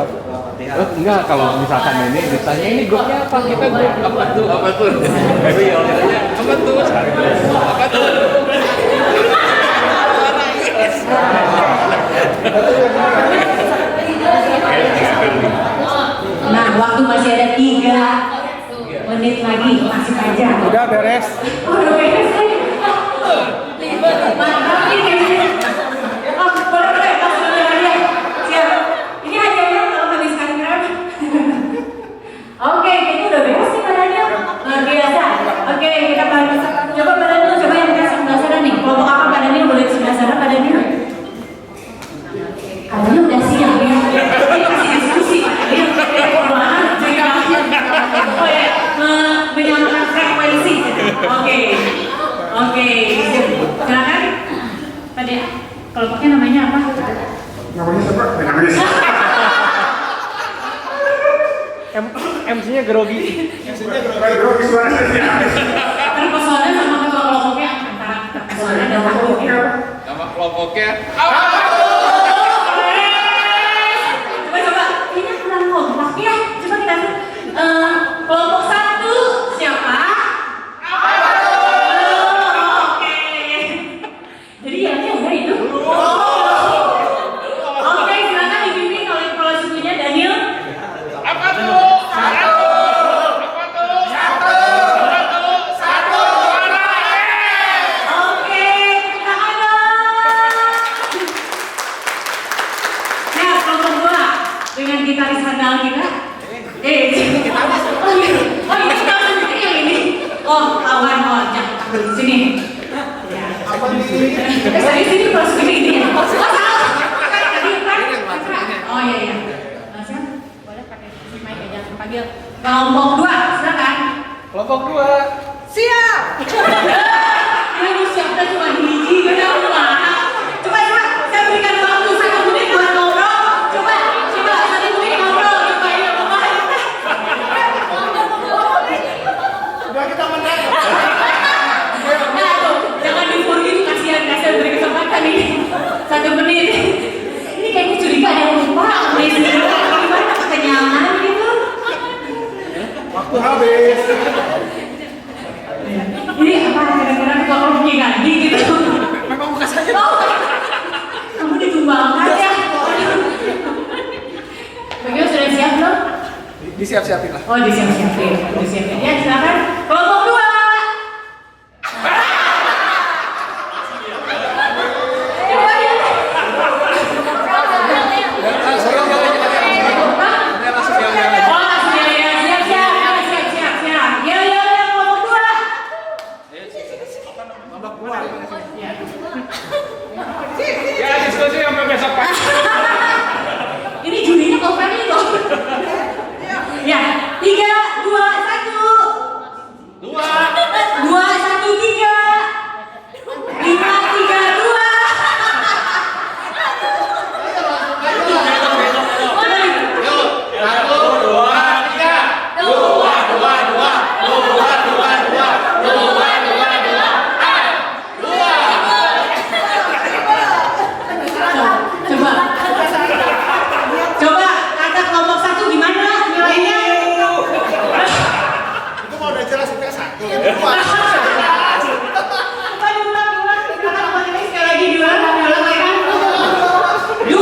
Enggak, kalau misalkan ini ditanya ini grupnya apa? Kita grup apa tuh? Tapi ya apa tuh? Apa tuh? Nah, waktu masih ada 3 menit lagi, masih panjang. Udah beres. Oh, udah beres lagi. Mantap ini. Oh, boleh, langsung hadiah. Siap. Ini hadiahnya kalau habiskan keren. Oke, ini udah beres nih badannya. Luar biasa. Oke, kita balik. Coba badannya, coba yang kita sebelah sana nih. Kelompok apa badannya? Boleh di sebelah sana badannya. Katanya udah siap ya. Ini masih diskusi. Oh ya, menyamakan frekuensi. Oke. Silakan. Tadi kelompoknya namanya apa? Namanya siapa? Namanya siapa? MC-nya grogi. Grogi suara saya. Terpesona sama ketua kelompoknya antara terpesona dan takut. Nama kelompoknya Coba, ini kurang kompak ya. Coba kita kelompok 1 siapa? Oke. Jadi ya udah itu. Oke, silakan dibimbing oleh kepala sukunya Daniel. apa tuh? Oke, kita ada. Nah, kelompok 2 dengan gitaris handal kita. Ini kita Oh, ini kita sendiri yang ini. Oh, lawan jangan sini. Ya. Apa nih? Saya sini pas ini ya. Oh, salah. Tadi kan. Oh iya. Siap? Boleh pakai mic aja panggil. Kelompok 2, silakan. Kelompok 2. Siap. Ya lu siapnya cuma hiji, udah mana? Coba saya berikan waktu 1 menit buat ngobrol. Coba 1 menit ngobrol. Coba ya, Udah kita menang. Nah, tuh, jangan dipurgi, kasihan beri kesempatan ini 1 menit. Ini kayaknya curiga ada yang lupa, gimana kekenyangan gitu. Waktu habis. Ini apa kira-kira kalau punya ganti gitu? Memang bukan saja. Kamu ditumbangkan ya? Bagaimana sudah siap belum? Disiap-siapin lah. Oh, disiap-siapin. Ya, silakan. Kelompok 2. Coba ya. Oh, langsung ya. Siap. Ya, kelompok 2. Ya, diskusi sampai besok Pak. Ini jurinya Kopeni loh. Ya, 3, 2, 1. 2, 1, 3. 5, 3, 2. Coba kata kelompok 1 gimana nilainya? Itu mau udah jelas kita 1. Coba diulang. Kita kelompok ini sekali lagi diulang lagi kan? 2.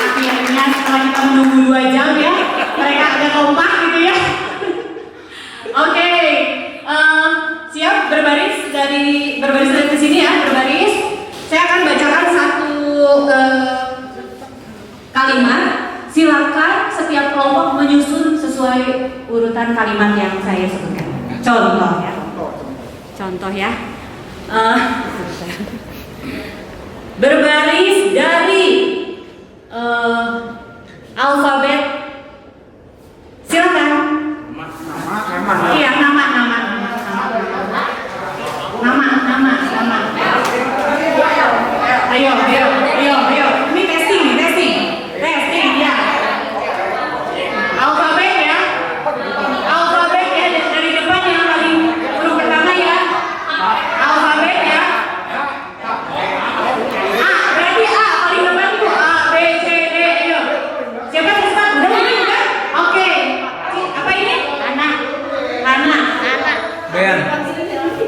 Akhirnya setelah kita menunggu 2 jam ya, mereka ada kompak gitu ya. Oke, siap berbaris dari ke sini ya, berbaris. Saya akan bacakan 1 kalimat. Silakan setiap kelompok menyusun sesuai urutan kalimat yang saya sebutkan. Contoh ya. Berbaris dari alfabet. Silakan. Nama. Iya, nama.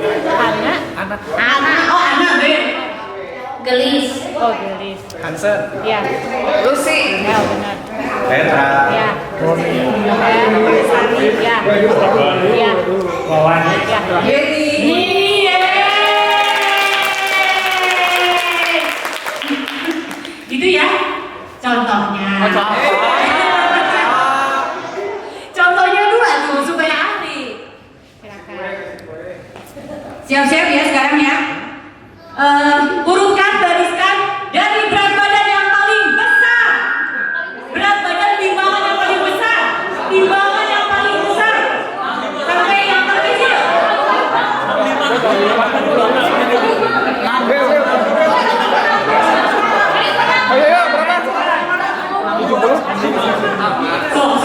Ana. Oh, Ana, B. Gelis. Oh, Gelis. Hansen. Ya. Lucy. Ya, benar. Petra. Ya. Sari. Ya. Ya. Wawan. Ya. Gitu ya contohnya. Contohnya dua tuh supaya ahli. Siap-siap ya sekarang ya. Urutkan, bariskan dari berat badan yang paling besar. Berat badan timbangan yang paling besar. Timbangan yang paling besar sampai yang terkecil. Ayo, berapa? 70. Sok.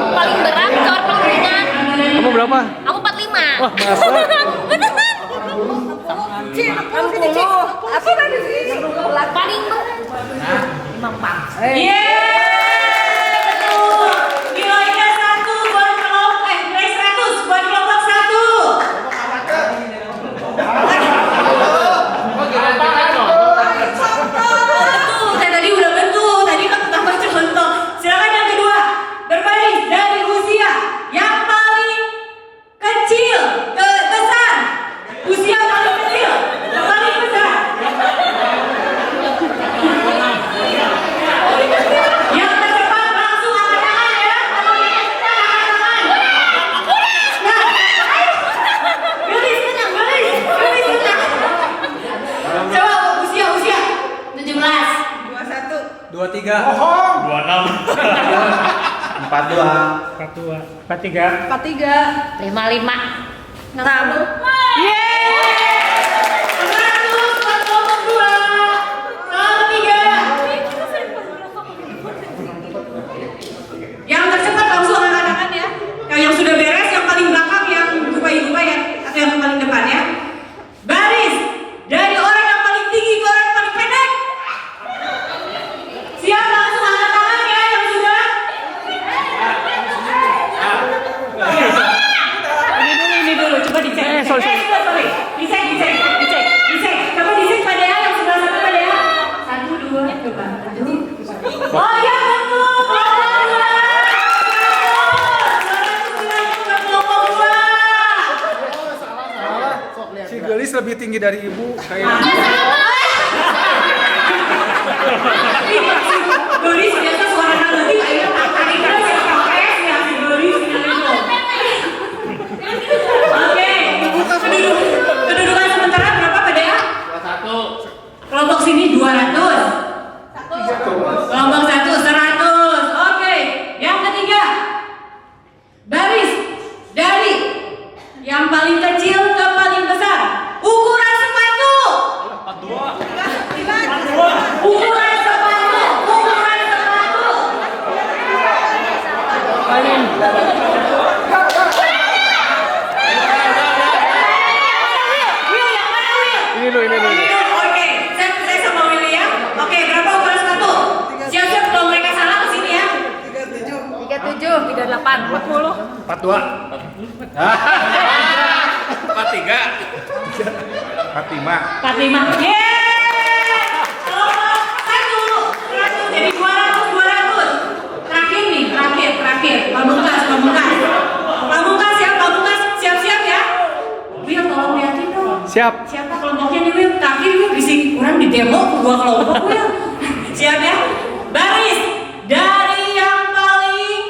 Paling berat, cowok paling ringan. Kamu berapa? Aku 45. Wah, masa? Beneran. Paling berat. 54. Betul. Nilainya 1 buat kelompok, nilai 100 buat kelompok 1. Betul, saya tadi udah betul. Tadi kan tambah contoh. Silakan yang kedua. Berbaris dari usia yang paling kecil ke besar. Usia paling kecil ke paling besar. Yang tercepat langsung angkat tangan ya. Atau yang tercepat angkat tangan. Nah, gelis. Coba usia 17. 23. 26. 42. 43. 55. 60. Yeay! 100 buat kelompok 2. Kelompok 3. Yang tercepat langsung angkat tangan ya. Yang sudah beres, yang paling belakang, yang gupai-gupai ya, atau yang paling depan ya. Baris dari orang yang paling tinggi ke orang yang paling pendek. Siap langsung angkat tangan ya yang sudah. Ini dulu, coba dicek. Sorry. Dicek. Coba dicek pada yang sebelah sana pada ya. 1, 2, coba. Oh ya betul. Kelompok 2. Si Gelis lebih tinggi dari ibu. Kayak Gelis biasa suara nanti kayak tadi kan si KPS ya si Gelis itu. Oke, kedudukan sementara berapa pada ya? 1. Kelompok sini 200. Kelompok 1 100. Oke, yang ketiga. Baris dari yang paling kecil ke paling besar. Ukuran sepatu. Ukuran sepatu. Will, yang mana Will? Ini. Oke, saya sama Willy ya. Oke, berapa ukuran sepatu? Siap-siap kalau mereka salah ke sini ya. 37. 38. 40. 42. 43. 45. 45. Yeay! Kelompok 1. Jadi 200. Terakhir nih, terakhir. Pamungkas ya, siap-siap ya. Will, tolong liatin dong. Siap. Siapa kelompoknya nih Will? Terakhir Will bisik orang di demo dua kelompok Will. Siap ya? Baris dari yang paling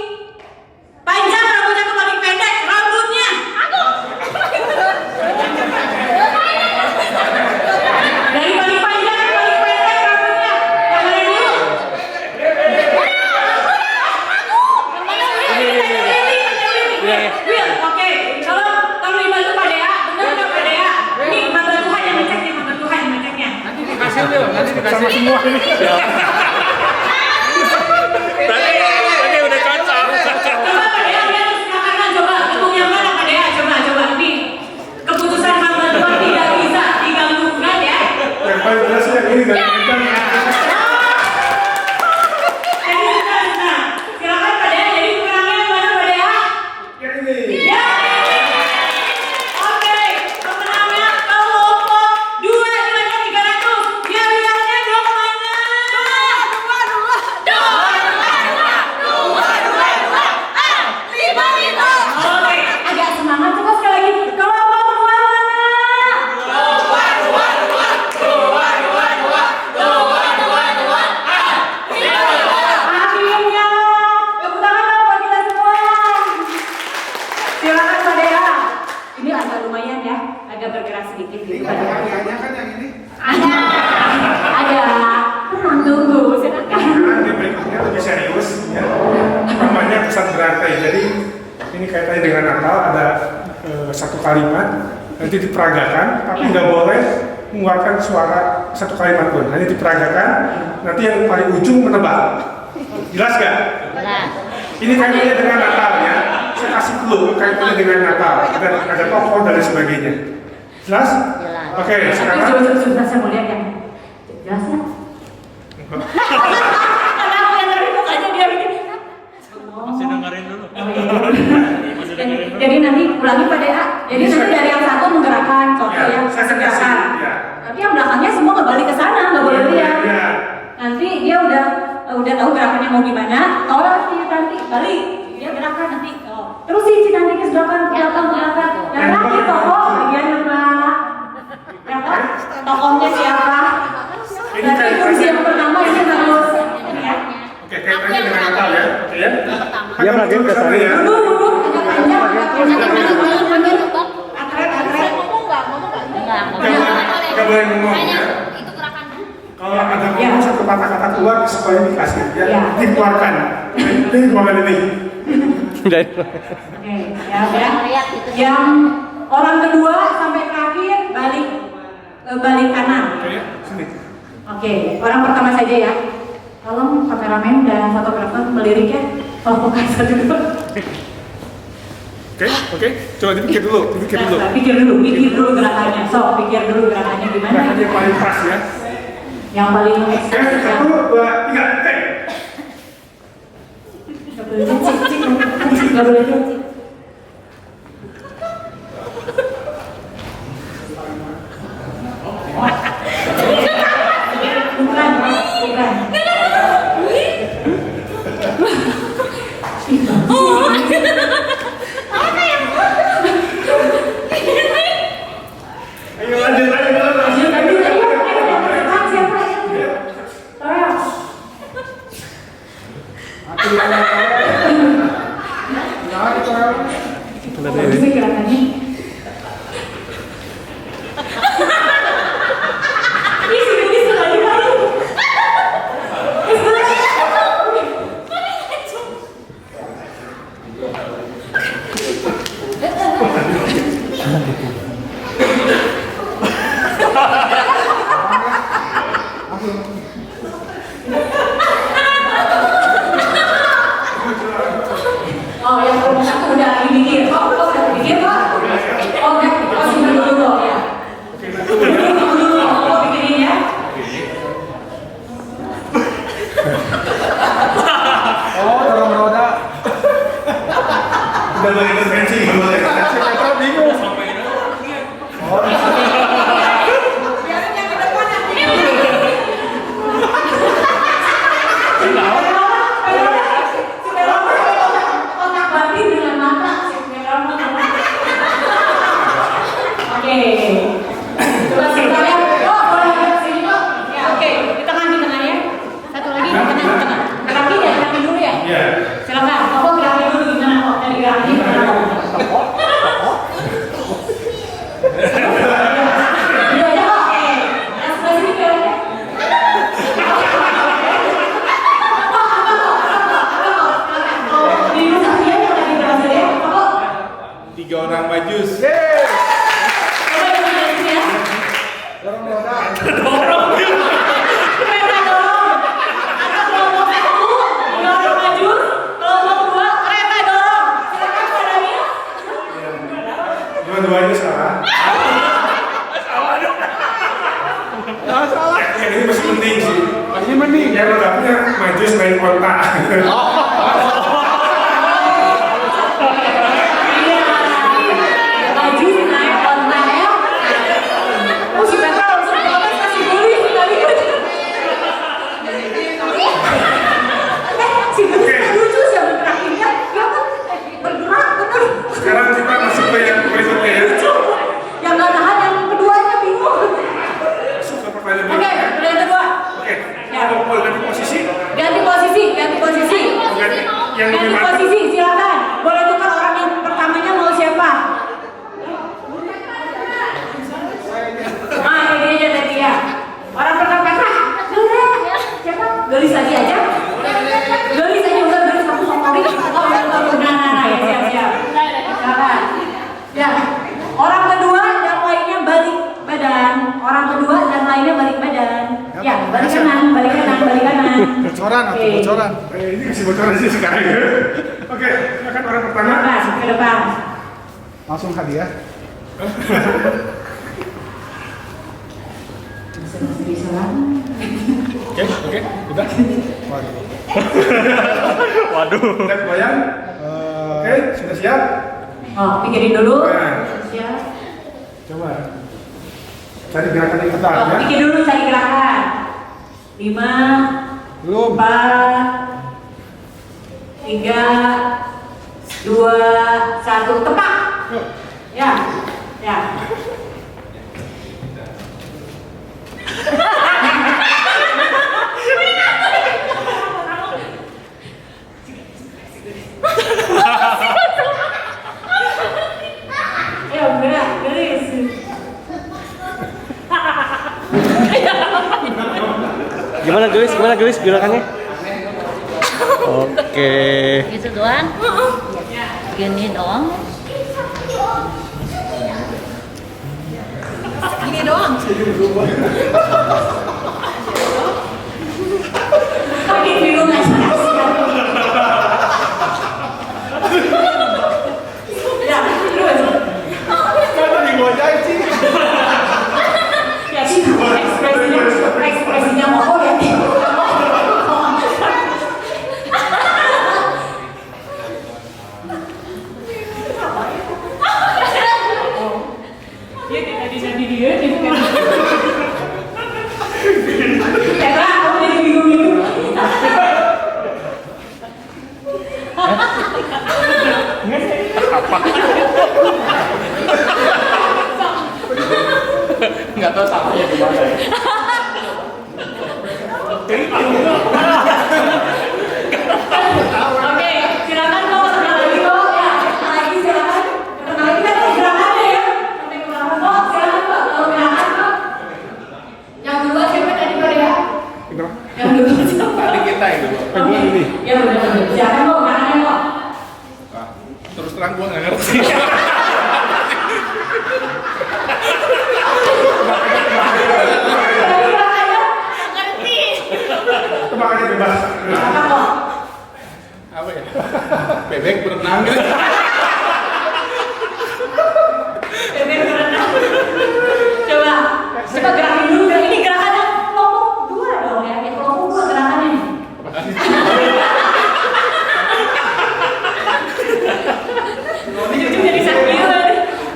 panjang rambutnya ke paling pendek rambutnya. Dari paling panjang ke paling pendek rambutnya. Yang mana dulu? Will, oke. Tolong dibantu Pak Dea. Benar nggak Pak Dea? Ini hamba Tuhan yang ngeceknya. Nanti dikasih semua ini. Tadi udah cocok. Coba Pak Dea lihat sebelah kanan coba. Ketemu yang mana Pak Dea? Coba. Nih keputusan hamba Tuhan tidak hadiahnya kan yang ini. Ada. Tenang tunggu, silakan. Karena di berikutnya lebih serius, ya. Namanya pesan berantai. Jadi ini kaitannya dengan Natal, ada satu kalimat nanti diperagakan, tapi nggak boleh mengeluarkan suara satu kalimat pun, hanya diperagakan. Nanti yang paling ujung menebak. Jelas nggak? Jelas. Ini kaitannya dengan Natal ya. Saya kasih clue kaitannya dengan Natal. Ada tokoh dan lain sebagainya. Jelas? Jelas. Oke, Tapi sekarang. sudah saya mau lihat yang jelas ya. Karena aku yang terhibuk aja dia begini. Masih dengerin dulu. Jadi nanti ulangi Pak Dea. Jadi nanti dari yang satu menggerakkan, contoh Ya, yang saya kasih kasih, gerakan. ya. Tapi yang belakangnya semua kembali ke sana, nggak boleh lihat. Ya. Nanti dia udah tahu gerakannya mau gimana. Tolong si nanti balik, dia gerakan nanti. Terus si nanti gerakan belakang. Yang terakhir tokoh bagian apa? Ya kan? Tokohnya siapa? Berarti fungsi yang pertama ini harus. Ya. Oke, kaitannya dengan Natal ya. Oke ya. Dia lagi ke sana ya. Duduk, agak panjang. Atret. Ngomong nggak? Nggak boleh ngomong ya. Itu gerakan. Kalau ada ngomong satu kata-kata keluar sesuai dikasih ya, Ya. dikeluarkan. Ini keluarkan ini. Oke, ya. Yang orang kedua sampai terakhir balik kanan. Oke ya, sini. Oke, orang pertama saja ya. Tolong kameramen dan fotografer melirik ya. Kalau bukan satu dulu. Oke. Coba dipikir dulu. Pikir dulu gerakannya. So, pikir dulu gerakannya gimana? Gerakannya yang paling pas ya. Yang paling Oke, ekstrim. 1, 2, 3, oke. Gak boleh cik. Gak boleh cik. Bukan. Ayo lanjut. Gerakannya. Oh, yang nomor satu udah lagi mikir. Oh, udah mikir, Pak? Oh, udah. Oh, simpan dulu, ya. Dulu, oh, pikirin ya. Oh, dorong roda. Udah boleh intervensi, nggak boleh. Saya bingung. Tiga orang majus. Dorong roda. Dua-duanya salah. Salah. Yang ini masih penting sih. Masih mending. Yang lengkapnya majus main kontak. Sekarang kita masuk ke yang berikutnya ya. Yang nggak tahan yang keduanya bingung. Masuk ke pertanyaan Oke, berikutnya. yang kedua. Oke. Ya. Mau ganti posisi? Ganti posisi. bocoran atau bocoran. Ini kasih bocoran sih sekarang ya. Oke, silakan orang pertama. Mas, ke depan. Langsung hadiah. Bisa lah. Oke, udah. Waduh. Waduh. Udah goyang? Oke, sudah siap? Oh, pikirin dulu. Nah. Siap. Coba. Cari gerakan yang ketat Oh, ya. pikir dulu cari gerakan. 5, Belum. 4, 3, 2, 1, tepat. Ya, ya. Ya, benar, garis. Gimana guys gerakannya? Oke. Gitu doang. Gini doang. Gini doang. Makin bingung ngasih kasih. Ya, terus. Mana digodain sih? Ya sih, ekspresinya mau ya. Dia tidak jadi dia, dia kan. Ya kan, aku jadi bingung. Nggak tahu salahnya di mana ya. Oke, silakan kok sekali lagi kok ya. Lagi silakan. Sekali lagi kan gerakannya ya. Sampai ke belakang kok, silakan kok. Kalau gerakan kok. Yang duluan siapa tadi Pak ya? Yang duluan siapa? Tadi kita yang dulu. Kedua ini. Ya udah, silakan kok gerakannya kok. Terus terang gua nggak ngerti. Tadi gerakannya Ngerti. Tebakannya bebas. silakan kok. Apa ya? Bebek berenang gitu. Bebek berenang. Coba gerakin dulu. Ini gerakannya kelompok 2 dong ya. Ini kelompok 2 gerakannya. Ujung-ujung jadi sakit.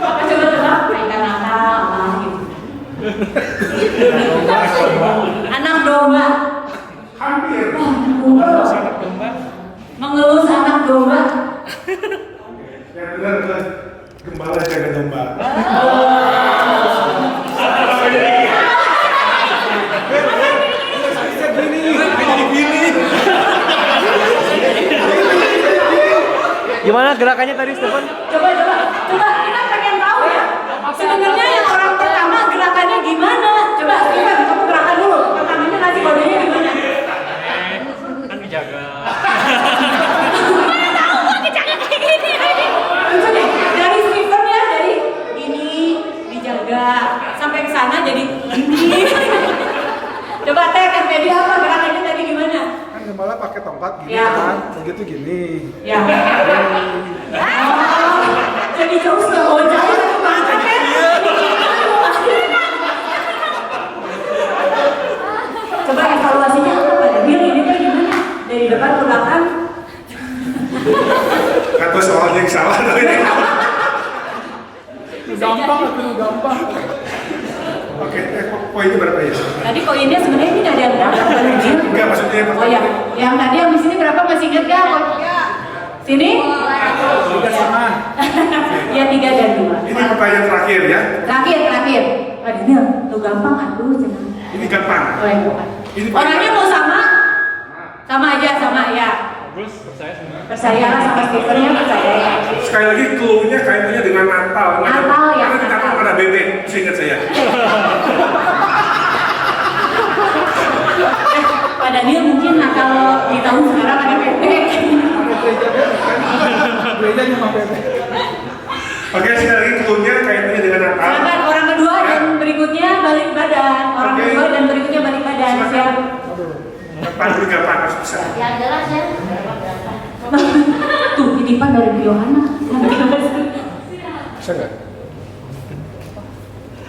Apa coba tebak? Ikan nakal apa gitu. Anak domba. Hampir. Mengelus anak domba. Yang benar adalah gembala jaga domba. Gimana gerakannya tadi Stefan? Coba kita pengen tahu ya. Sebenarnya yang orang pertama gerakannya gimana? Coba Steven, kamu gerakan dulu. Pertamanya ngasih kodenya gimana? Kan dijaga. Mana tahu gua kejaga kayak gini. Lucu deh, dari Steven ya, dari gini dijaga sampai ke sana jadi gini. Coba Teh, kan Teddy apa gerakannya tadi gimana? Kan gembala pakai tongkat gini Ya. kan. Begitu gini. Ya. Oh, jadi jauh slow jauh satu banget kan? Coba evaluasinya apa pada Bill ini tuh gimana? Dari depan ke belakang? Nggak tahu soalnya yang salah tapi ini. Gampang atau gampang? Oke, poinnya berapa ya? Tadi koinnya sebenarnya ini nggak ada yang berapa kan Bill? Enggak, maksudnya yang Oh ya, yang tadi yang di sini berapa masih ingat nggak? Sini? 3,5. Ya 3 dan 2. Ini pertanyaan terakhir ya. Terakhir. Aduh Bill, tuh gampang aduh cenah. Ini gampang. Oh ya bukan. Ini Orangnya mau sama? Sama aja sama ya. Bagus, percaya semua. Percaya sama Stevennya percaya ya. Sekali lagi clue-nya kaitannya dengan Natal. Natal ya. Karena di Natal ada bebek, seingat saya. Pak Daniel mungkin kalau di tahun sekarang ada bebek. Gereja cuma bebek. Oke, sekali lagi clue-nya kaitannya dengan Natal. Silakan orang kedua dan berikutnya balik badan. Orang Oke. kedua dan berikutnya balik badan. Siap. Gampang, ini gampang. Yohana. Bisa nggak?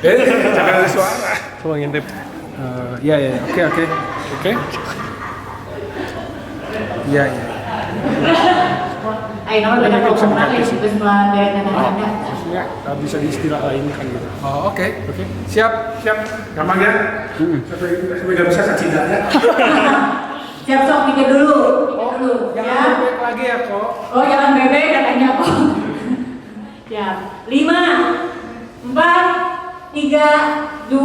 Jangan ada suara. Coba ngintip. Iya, oke. Iya. Ayo, nama beda kelompok lagi, itu sebelah dari Anda. Maksudnya bisa diistilah lain kan gitu. Oh, oke. Siap. Gampang ya? Sampai nggak bisa kacida ya. Siap sok, pikir dulu. Jangan bebek lagi ya kok. Oh, jangan bebek katanya kok. Ya, 5, 4, 3, 2,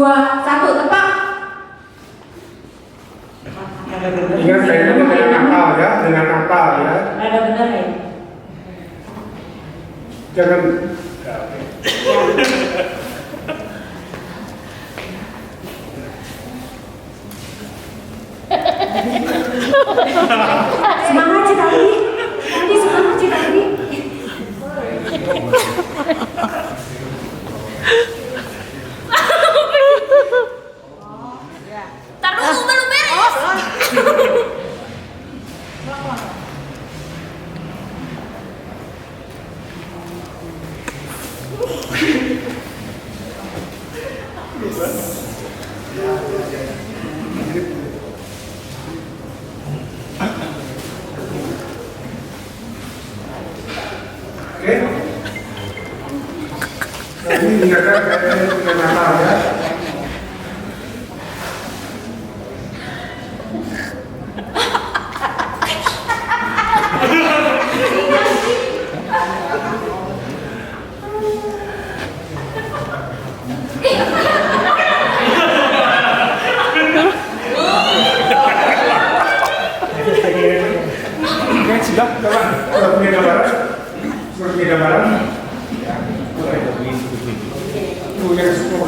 1, tepat. Ingat kayaknya dengan akal ya. Ada benar ya? Jangan. Semangat sih tadi. Semangat sih tadi. Tar dulu belum beres. Oke. Nah, ini ingatkan dengan akal ya. Oke, sudah punya gambaran? Sudah punya gambaran? Punya semua.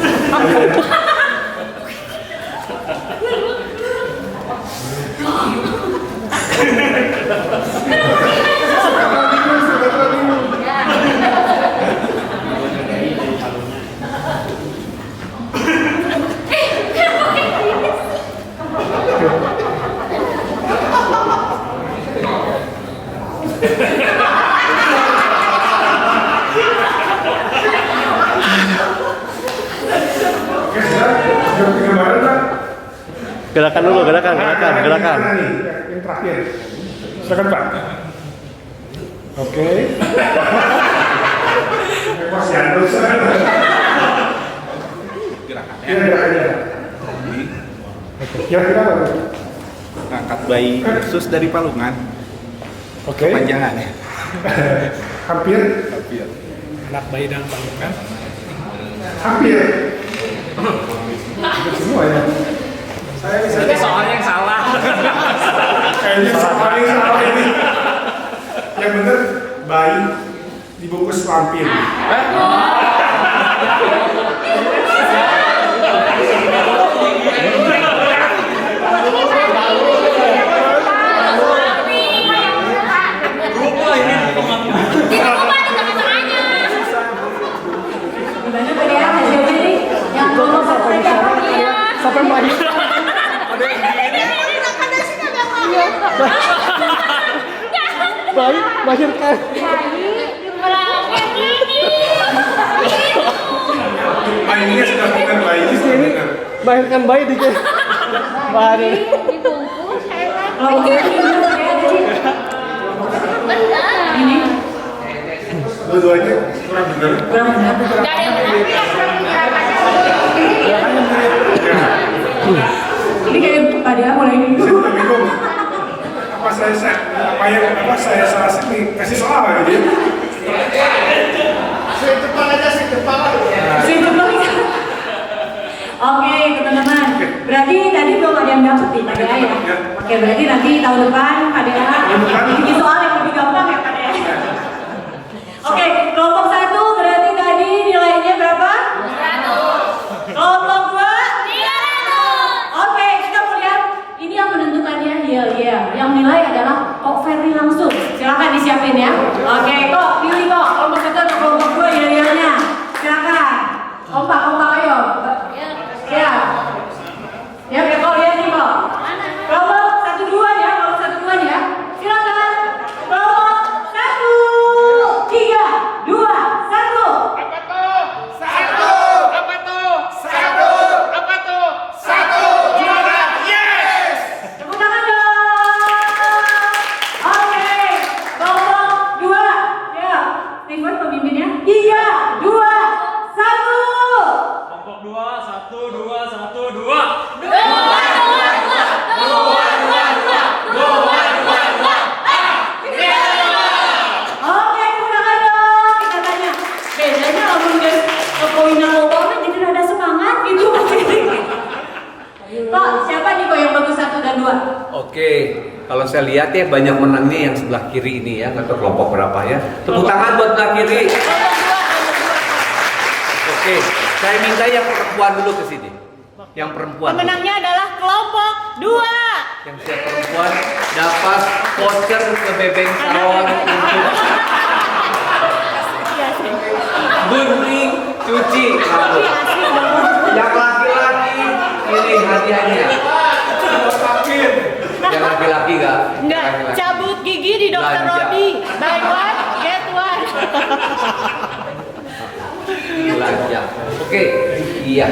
Gerakan dulu, gerakan. Yang terakhir. Silakan Pak. Oke. Masih ada usaha. Gerakannya. Kira-kira apa? Ngangkat bayi Yesus dari palungan. Oke. Panjangan ya. Hampir. Anak bayi dalam palungan. Hampir. Hampir semua ya. Berarti soalnya yang salah. Kayaknya soalnya yang salah ini. Yang benar bayi dibungkus lampir. Gimana PDA hasilnya nih? Yang kelompok satu tadi apa? Sampai bayi. Bayi melahirkan. Bayinya sudah bukan bayi. Ini melahirkan bayi di baru. Dibungkus kayak Kelompok ini Dua-duanya kurang benar. kurang benar. Gak ada yang Ini kayak PDA mulai Saya udah bingung. Apa saya salah sih kasih soal gitu. Saya depan aja. Oke, teman-teman. Berarti tadi belum ada yang dapet nih PDA ya. Oke, berarti nanti tahun depan PDA bikin soal yang lebih gampang ya PDA. Oke, kelompok 1 berarti tadi nilainya berapa? 100. Kelompok 2? 300. Oke, kita mau lihat ini yang menentukannya. Iya. Yang nilai adalah Kok Ferry langsung. Silakan disiapin ya. Oke, kok pilih kok kelompok 1 atau kelompok 2 nilainya. Silakan. Kompak ayo. Ya. Ya, kok lihat nih kok. Kelompok 1 2 ya, kelompok 1 2 ya. Silakan. Kelompok 1. Oke, kalau saya lihat ya banyak menangnya yang sebelah kiri ini ya, nggak tahu kelompok berapa ya. Tepuk tangan buat sebelah kiri. Oke, saya minta yang perempuan dulu ke sini. Yang perempuan. Pemenangnya adalah kelompok 2. Yang siap perempuan dapat voucher ke Bebeng Salon untuk gunting cuci rambut. Yang laki-laki ini hadiahnya. Yang laki-laki enggak? Enggak, cabut gigi di Dokter Belanja. Rodi. Buy one, get one. Belanja. Oke, iya.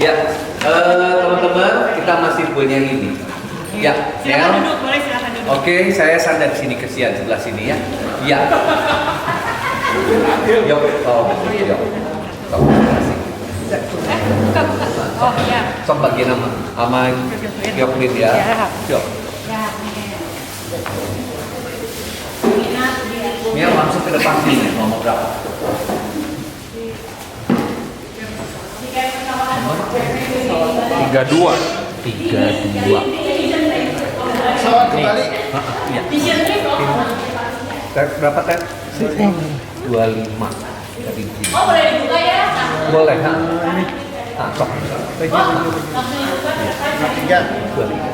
Ya, teman-teman, kita masih punya ini. Ya, Silakan duduk, boleh silakan duduk. Oke, saya sandar sini kesian sebelah sini ya. Ya. Yuk, yuk. Buka. Oh, ya. Sok bagian sama Yoklin ya. Yuk. Mia langsung ke depan sini, nomor berapa? Tiga dua. Berapa Ted? 25. Dari sini. Oh, boleh dibuka ya? Boleh, ha? Sok.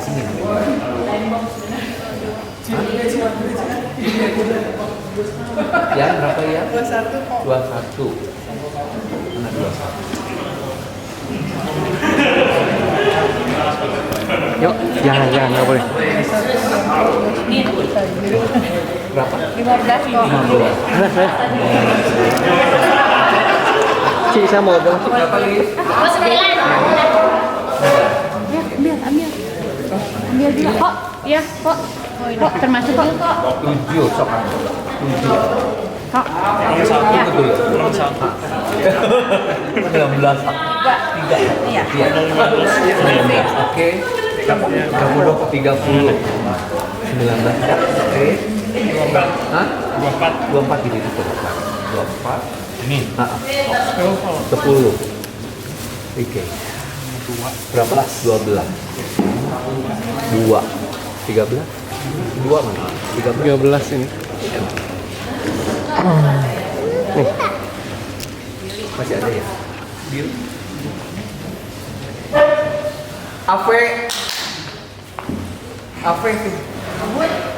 Sini. Ya, berapa ya? 21. Mana 21? Yuk, jangan, nggak boleh. Berapa? 15 kok. Ci, saya mau dong. Berapa lagi? Oh, 9. Ambil dulu kok. Iya, kok. Kok termasuk kok. 7 sok. 7. Kok. Ya. Betul. 16. 3. Iya. Oke. 30. 30. 19. Oke. Hah? 24 ini itu. 24. Ini. 10. Oke. Berapa? 12. 2. 13. 2 mana? 13 ini. Nih. Masih ada ya? Bill. Ave.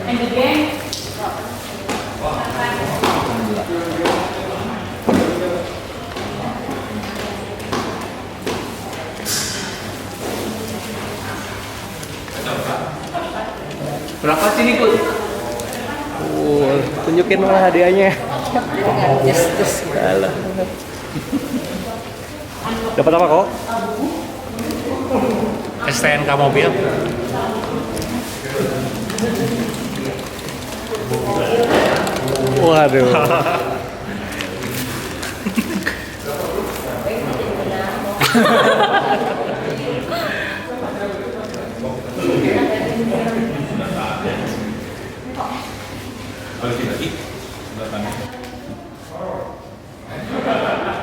And the gang. Berapa sini, Kut? Tunjukin malah hadiahnya. Salah. Dapat apa kok? STNK mobil. Waduh.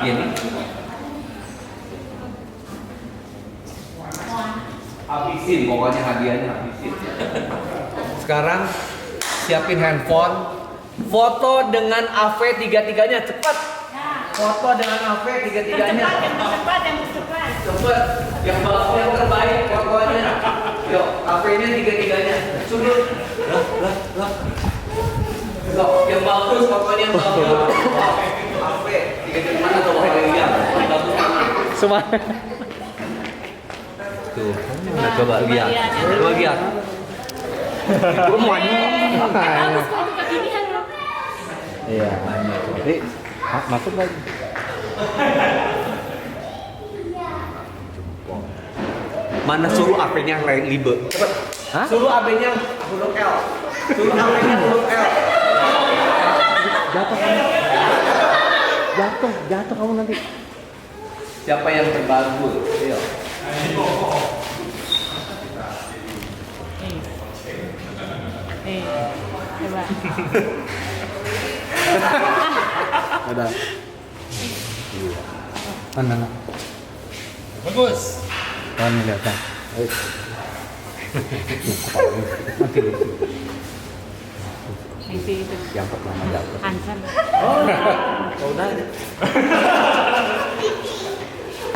Ini. Habisin, pokoknya hadiahnya habisin. Sekarang siapin handphone, foto dengan AV tiga-tiganya, cepat. Foto dengan AV tiga-tiganya. Cepat. Cepat, yang bagus yang terbaik fotonya. Yuk, AV-nya tiga-tiganya. Sudut. Lah. Yuk, yang bagus fotonya yang bagus. AV tiga-tiga mana tuh yang bagus mana? Semua. Tuh, nah, coba lihat. Semuanya. Iya. Jadi masuk lagi. Mana suruh AP-nya libe? Cepet. Hah? Suruh AB-nya huruf L. Suruh AP-nya huruf L. Jatuh kamu nanti. Siapa yang terbagus? Ayo. Coba. Ada. Mana? Bagus. Kan kelihatan. Yang pertama dapat. Hansen. Oh, udah.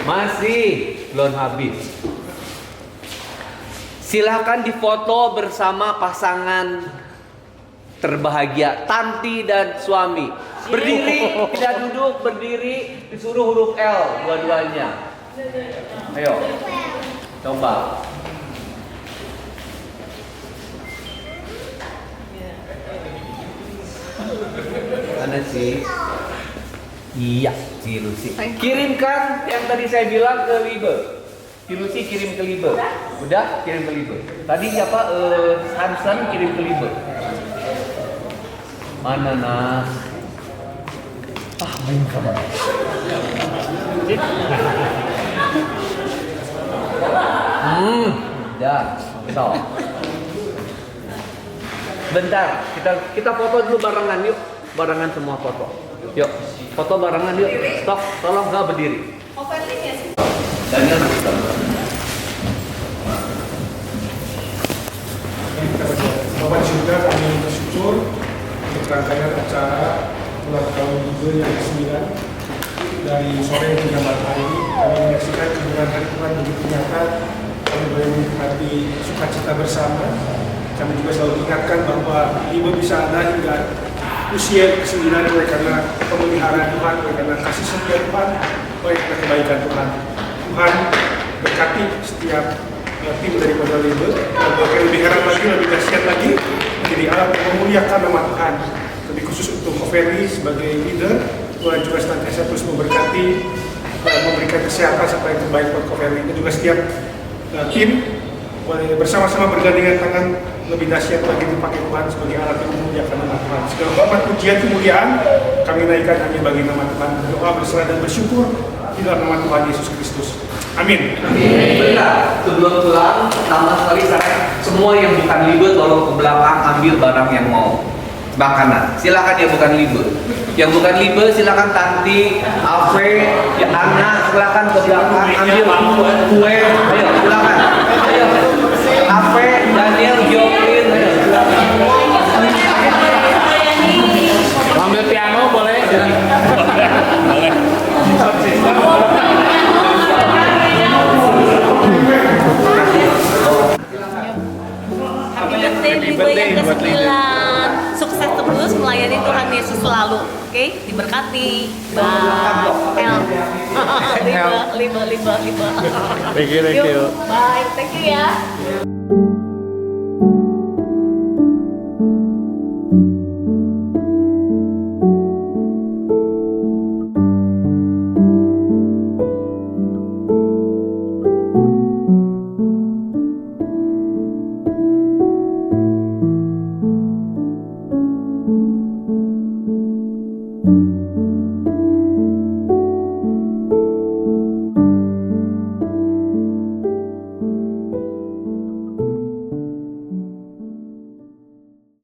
Masih belum habis. Silahkan difoto bersama pasangan terbahagia Tanti dan suami. Berdiri, tidak duduk, berdiri, disuruh huruf L dua-duanya. Ayo, coba. Mana sih? Iya, si Lucy. Kirimkan yang tadi saya bilang ke Libe. Si Lucy kirim ke Libe. Udah, kirim ke Libe. Tadi siapa? Hansen kirim ke Libe. Mana Nas? Main kamu. Dah, stop. Bentar, kita foto dulu barengan yuk. Barengan semua foto. Yuk, foto barengan yuk. Stop, tolong nggak berdiri. Daniel bisa. Bapak juga kami bersyukur untuk rangkaian acara ulang tahun Libe yang ke-9 dari sore hingga malam hari ini. Kami menyaksikan kebenaran Tuhan begitu nyata. Kami boleh menikmati sukacita bersama. Kami juga selalu ingatkan bahwa Libe bisa ada hingga usia ke-9 oleh karena pemeliharaan Tuhan, oleh karena kasih setia Tuhan, oleh karena kebaikan Tuhan. Tuhan berkati setiap tim dari Pondok Libe, dan bahkan lebih heran lagi, lebih dahsyat lagi, menjadi alat yang memuliakan nama Tuhan. Lebih khusus untuk Oferi sebagai leader, Tuhan juga senantiasa terus memberkati dan memberikan kesehatan serta yang terbaik buat Oferi. Dan juga setiap tim boleh bersama-sama bergandengan tangan lebih dahsyat lagi dipakai Tuhan sebagai alat yang memuliakan nama Tuhan. Segala hormat, pujian, kemuliaan kami naikkan hanya bagi nama Tuhan. Berdoa, berserah dan bersyukur di dalam nama Tuhan Yesus Kristus. Amin. Bentar, sebelum pulang, pertama sekali saya semua yang bukan Libe tolong ke belakang ambil barang yang mau makanan. Silakan yang bukan Libe. Yang bukan Libe silakan Tanti, Alfred, ya Ana, silakan ke belakang ambil kue. Ayo, silakan. Ayo. Alfred, Daniel, Jokin, ayo silakan. Ambil piano boleh? Boleh. Happy birthday Libe yang ke-9. Sukses terus melayani Tuhan Yesus selalu. Oke, diberkati. Bye. Libe. Thank you. Bye. Thank you ya.